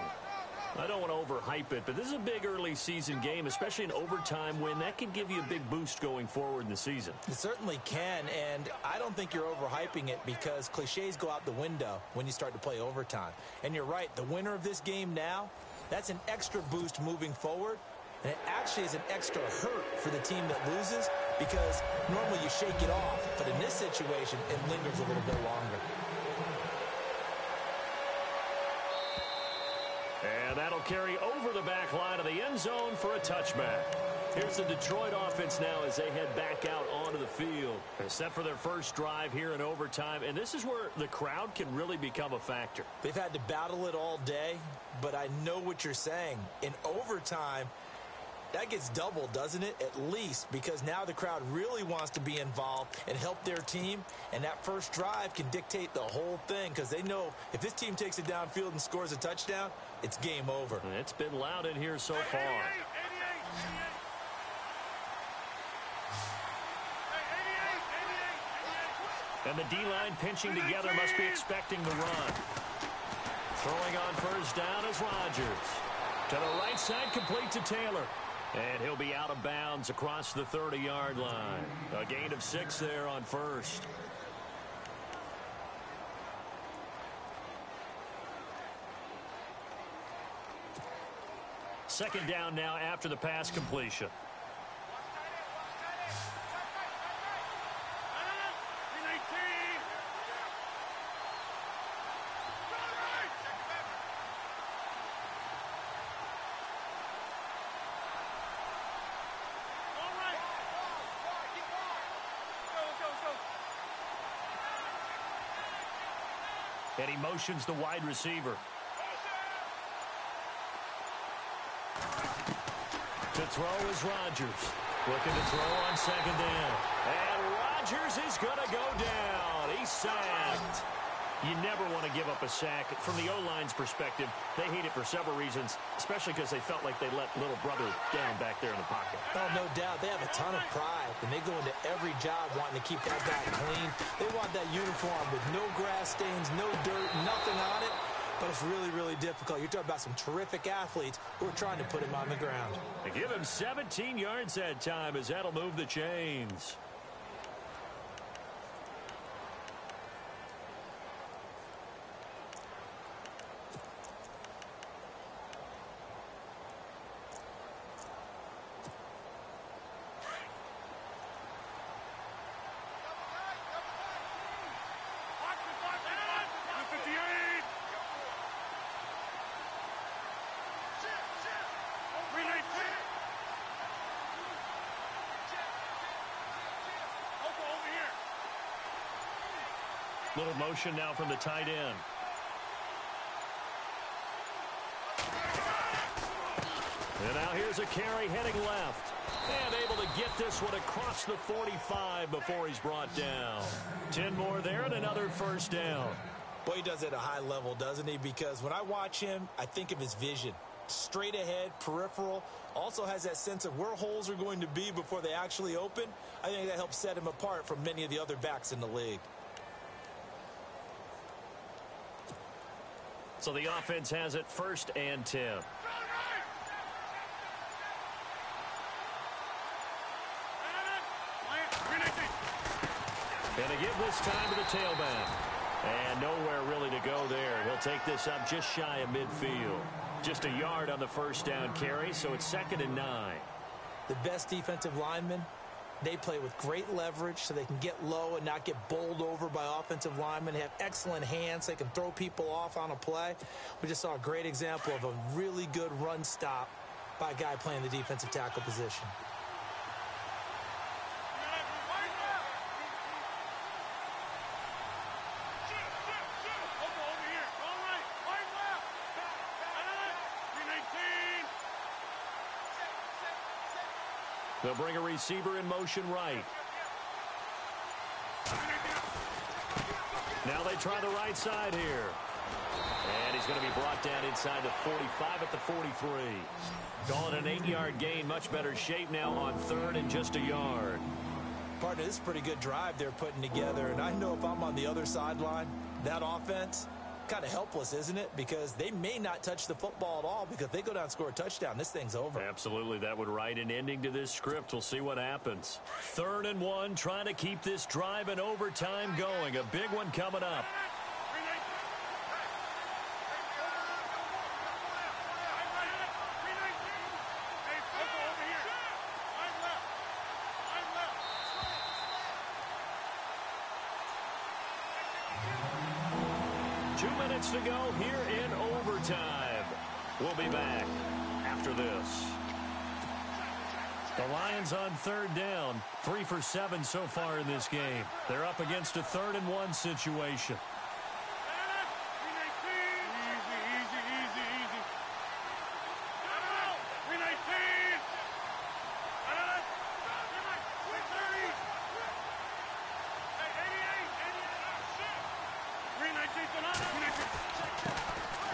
I don't want to overhype it, but this is a big early season game, especially an overtime win. That can give you a big boost going forward in the season. It certainly can, and I don't think you're overhyping it because cliches go out the window when you start to play overtime. And you're right, the winner of this game now, that's an extra boost moving forward. And it actually is an extra hurt for the team that loses because normally you shake it off. But in this situation, it lingers a little bit longer. And that'll carry over the back line of the end zone for a touchback. Here's the Detroit offense now as they head back out onto the field. They're set for their first drive here in overtime. And this is where the crowd can really become a factor. They've had to battle it all day, but I know what you're saying. In overtime, that gets doubled, doesn't it? At least, because now the crowd really wants to be involved and help their team, and that first drive can dictate the whole thing because they know if this team takes it downfield and scores a touchdown, it's game over. And it's been loud in here so far. And the D-line pinching together must be expecting the run. Throwing on first down is Rodgers. To the right side, complete to Taylor. And he'll be out of bounds across the 30-yard line. A gain of 6 there on first. Second down now after the pass completion. And he motions the wide receiver. To throw is Rodgers. Looking to throw on second down. And Rodgers is going to go down. He's sacked. You never want to give up a sack. From the O-line's perspective, they hate it for several reasons, especially because they felt like they let little brother down back there in the pocket. Oh, no doubt. They have a ton of pride, and they go into every job wanting to keep that guy clean. They want that uniform with no grass stains, no dirt, nothing on it. But it's really, really difficult. You're talking about some terrific athletes who are trying to put him on the ground. They give him 17 yards that time as that'll move the chains. Little motion now from the tight end. And now here's a carry heading left. And able to get this one across the 45 before he's brought down. 10 more there and another first down. Boy, he does it at a high level, doesn't he? Because when I watch him, I think of his vision. Straight ahead, peripheral. Also has that sense of where holes are going to be before they actually open. I think that helps set him apart from many of the other backs in the league. So the offense has it 1st and 10. And they give this time to the tailback. And nowhere really to go there. He'll take this up just shy of midfield. Just a yard on the first down carry, so it's 2nd and 9. The best defensive linemen, they play with great leverage so they can get low and not get bowled over by offensive linemen. They have excellent hands. They can throw people off on a play. We just saw a great example of a really good run stop by a guy playing the defensive tackle position. They'll bring a receiver in motion right. Now they try the right side here. And he's going to be brought down inside the 45 at the 43. Call it an 8-yard gain. Much better shape now on 3rd and just a yard. Partner, this is a pretty good drive they're putting together. And I know if I'm on the other sideline, that offense, kind of helpless, isn't it? Because they may not touch the football at all, because if they go down and score a touchdown, this thing's over. Absolutely. That would write an ending to this script. We'll see what happens. 3rd and 1, trying to keep this drive in overtime going. A big one coming up. To go here in overtime. We'll be back after this. The Lions on 3rd down. 3 for 7 so far in this game. They're up against a 3rd and 1 situation.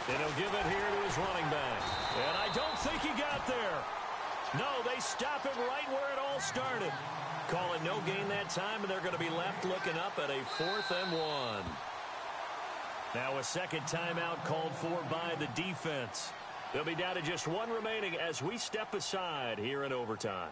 And he'll give it here to his running back. And I don't think he got there. No, they stop it right where it all started. Call it no gain that time, and they're going to be left looking up at a 4th and 1. Now a second timeout called for by the defense. They'll be down to just 1 remaining as we step aside here in overtime.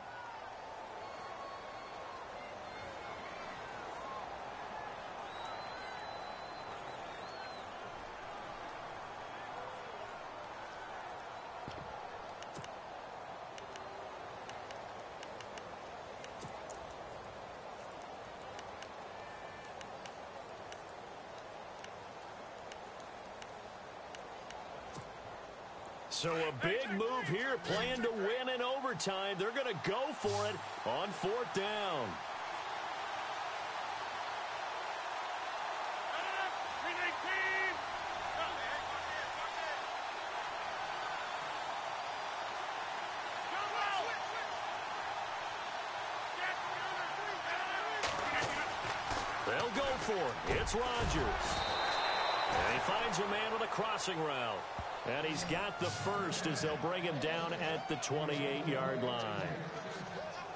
So a big move here, playing to win in overtime. They're going to go for it on 4th down. They'll go for it. It's Rodgers. And he finds a man with a crossing route. And he's got the first as they'll bring him down at the 28-yard line.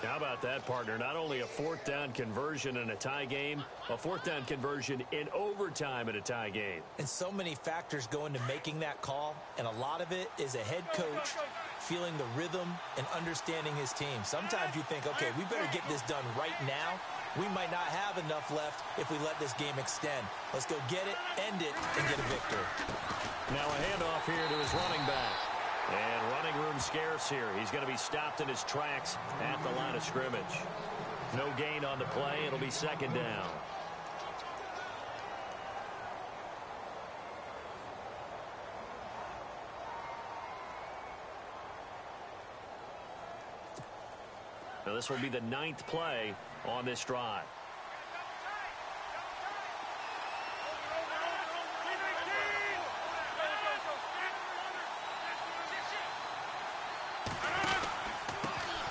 How about that, partner? Not only a 4th down conversion in a tie game, a 4th down conversion in overtime in a tie game. And so many factors go into making that call, and a lot of it is a head coach feeling the rhythm and understanding his team. Sometimes you think, okay, we better get this done right now. We might not have enough left if we let this game extend. Let's go get it, end it, and get a victory. Now a handoff here to his running back. And running room scarce here. He's going to be stopped in his tracks at the line of scrimmage. No gain on the play. It'll be 2nd down. Now this will be the 9th play on this drive.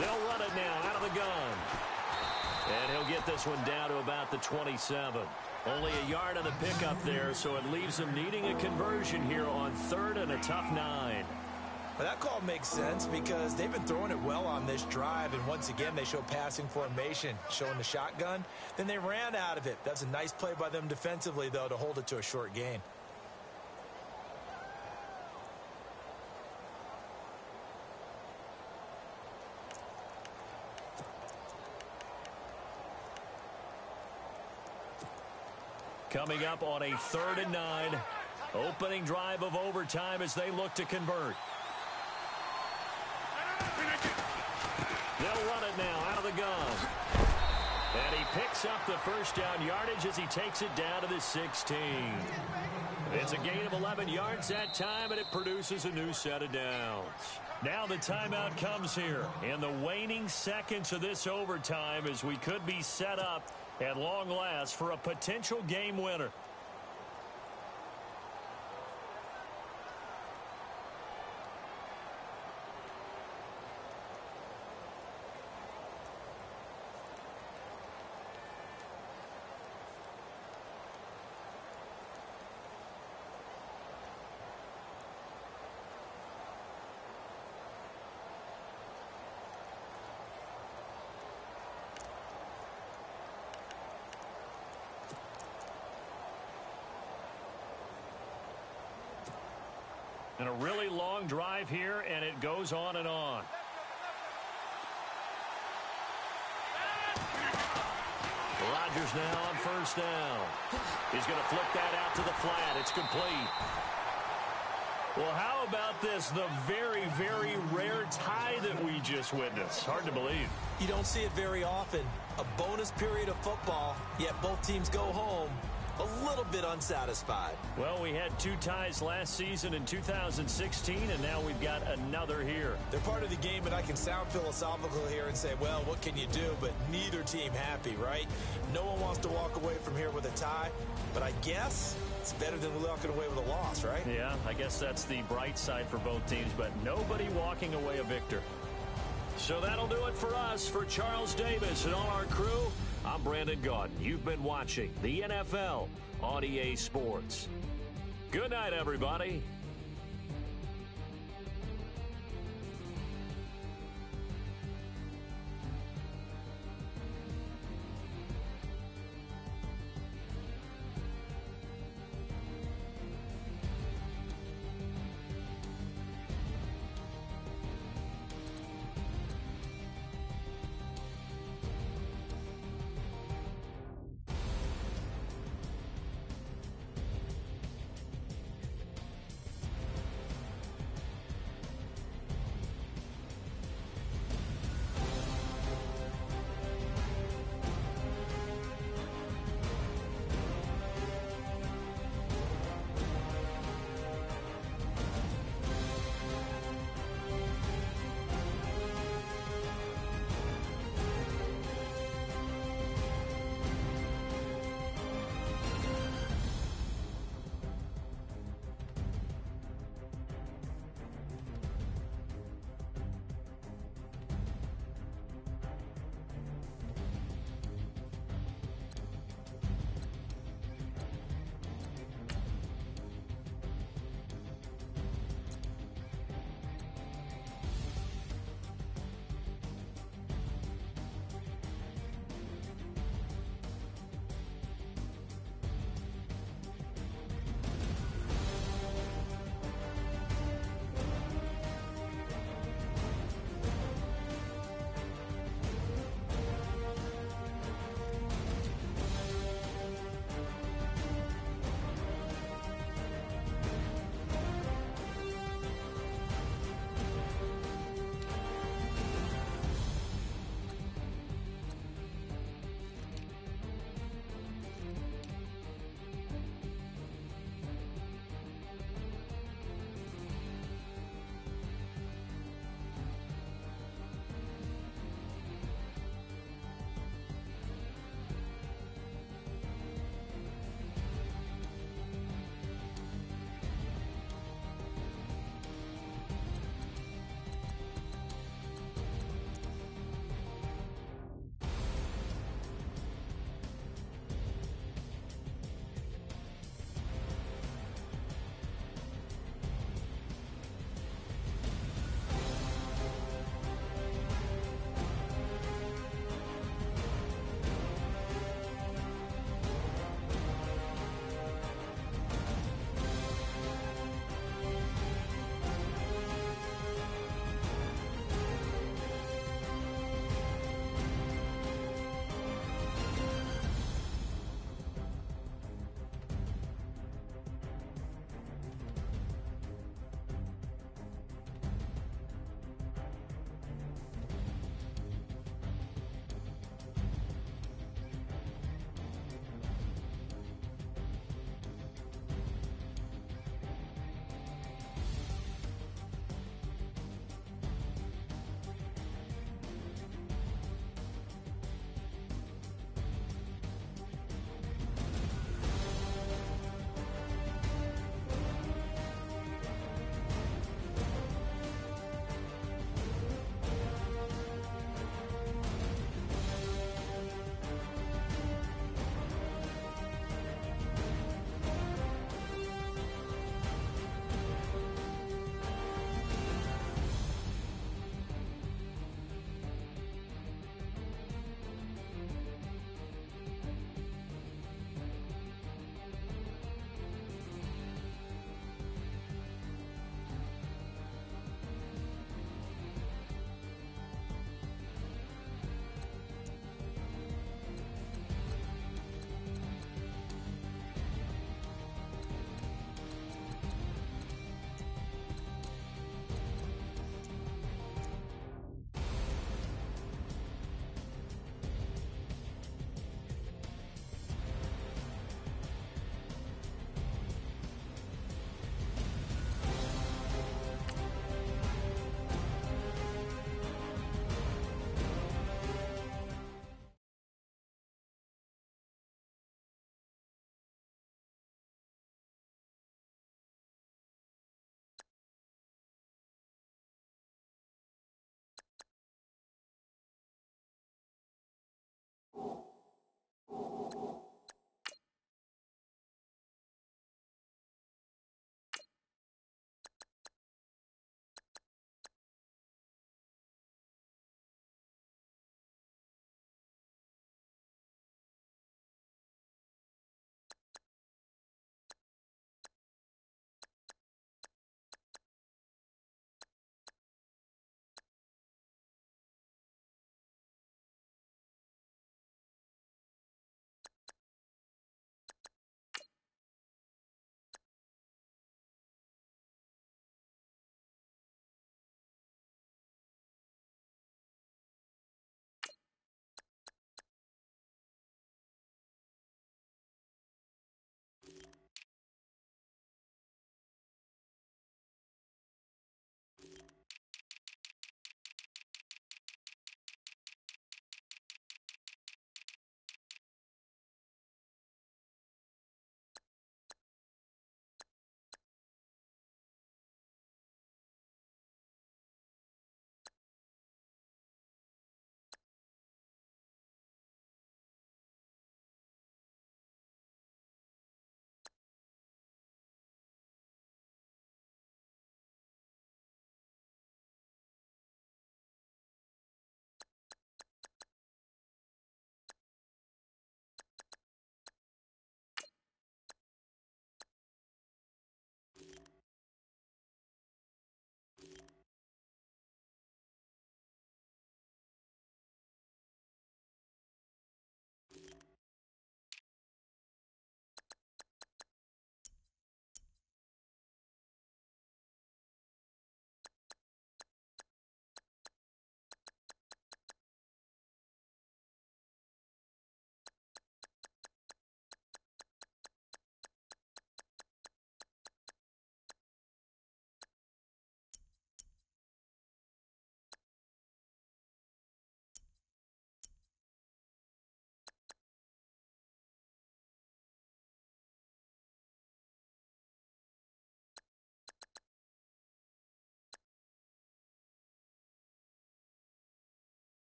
They'll run it now out of the gun. And he'll get this one down to about the 27. Only a yard on the pickup there, so it leaves him needing a conversion here on 3rd and a tough 9. Well, that call makes sense because they've been throwing it well on this drive, and once again they show passing formation, showing the shotgun. Then they ran out of it. That's a nice play by them defensively, though, to hold it to a short gain. Coming up on a 3rd and 9. Opening drive of overtime as they look to convert. They'll run it now out of the gun. And he picks up the first down yardage as he takes it down to the 16. It's a gain of 11 yards that time, and it produces a new set of downs. Now the timeout comes here in the waning seconds of this overtime as we could be set up at long last for a potential game winner. And a really long drive here, and it goes on and on. Rodgers now on 1st down. He's going to flip that out to the flat. It's complete. Well, how about this? The very, very rare tie that we just witnessed. Hard to believe. You don't see it very often. A bonus period of football, yet both teams go home a little bit unsatisfied. Well, we had 2 ties last season in 2016, and now we've got another here. They're part of the game, and I can sound philosophical here and say, well, what can you do? But neither team happy, right? No one wants to walk away from here with a tie, but I guess it's better than walking away with a loss, right? Yeah, I guess that's the bright side for both teams, but nobody walking away a victor. So that'll do it for us. For Charles Davis and all our crew, I'm Brandon Gaudin. You've been watching the NFL on EA Sports. Good night, everybody.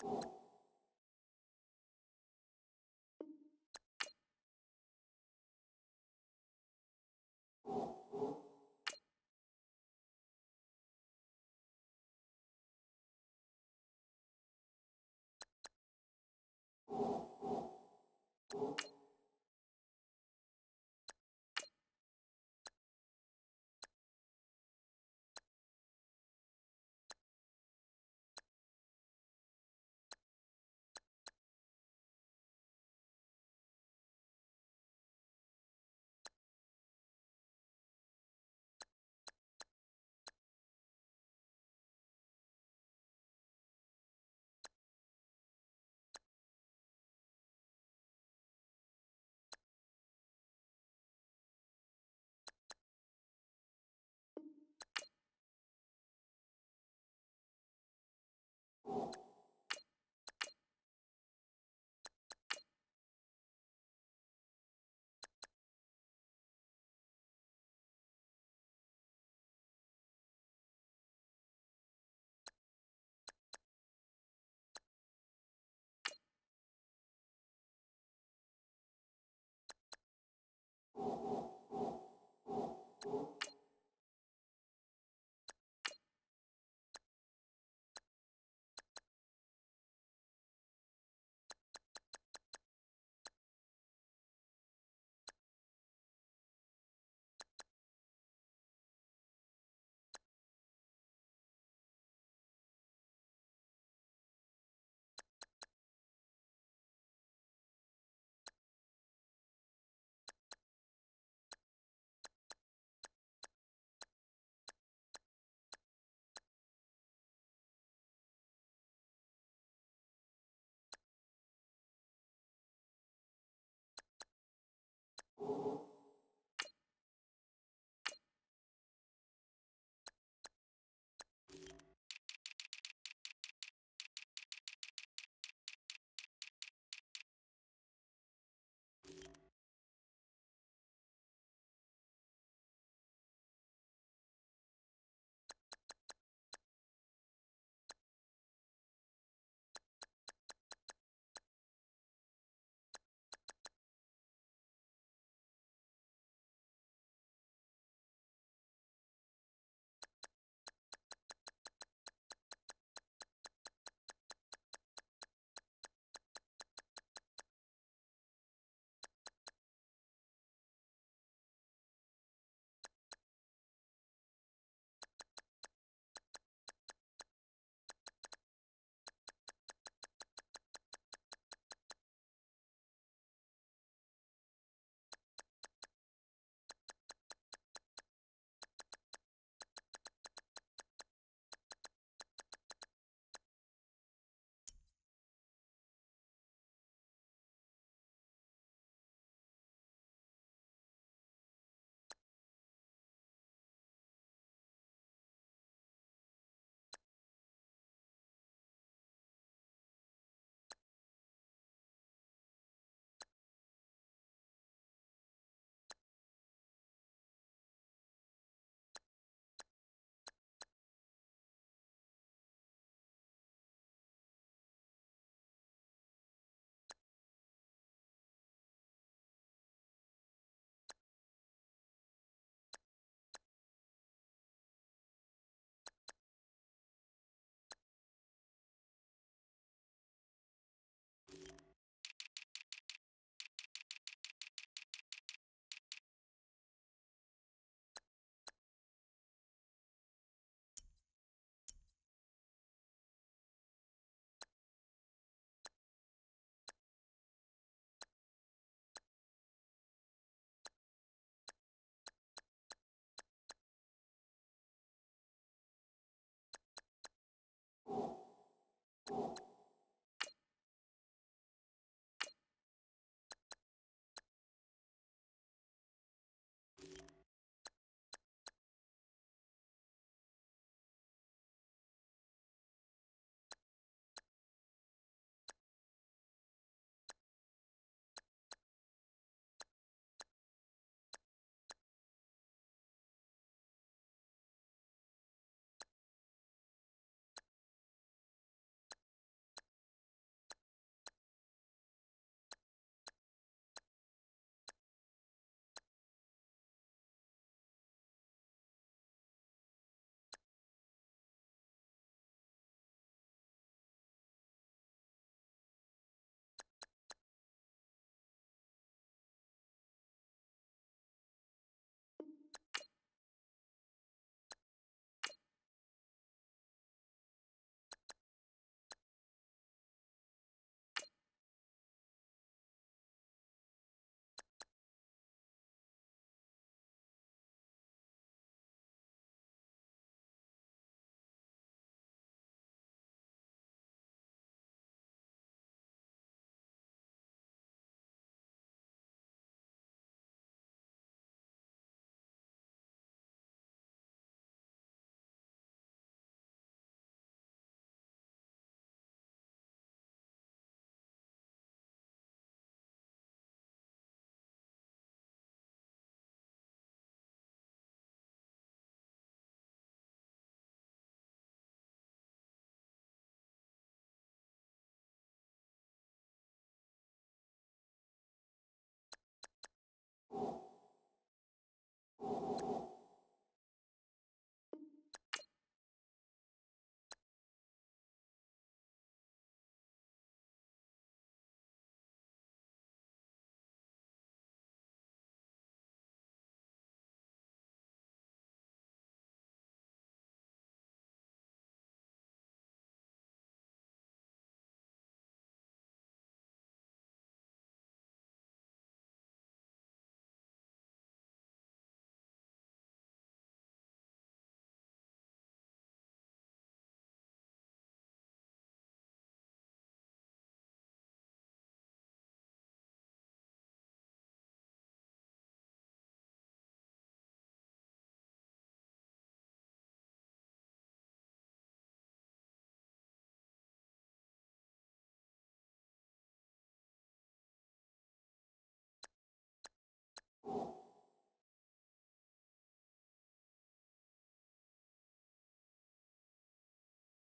you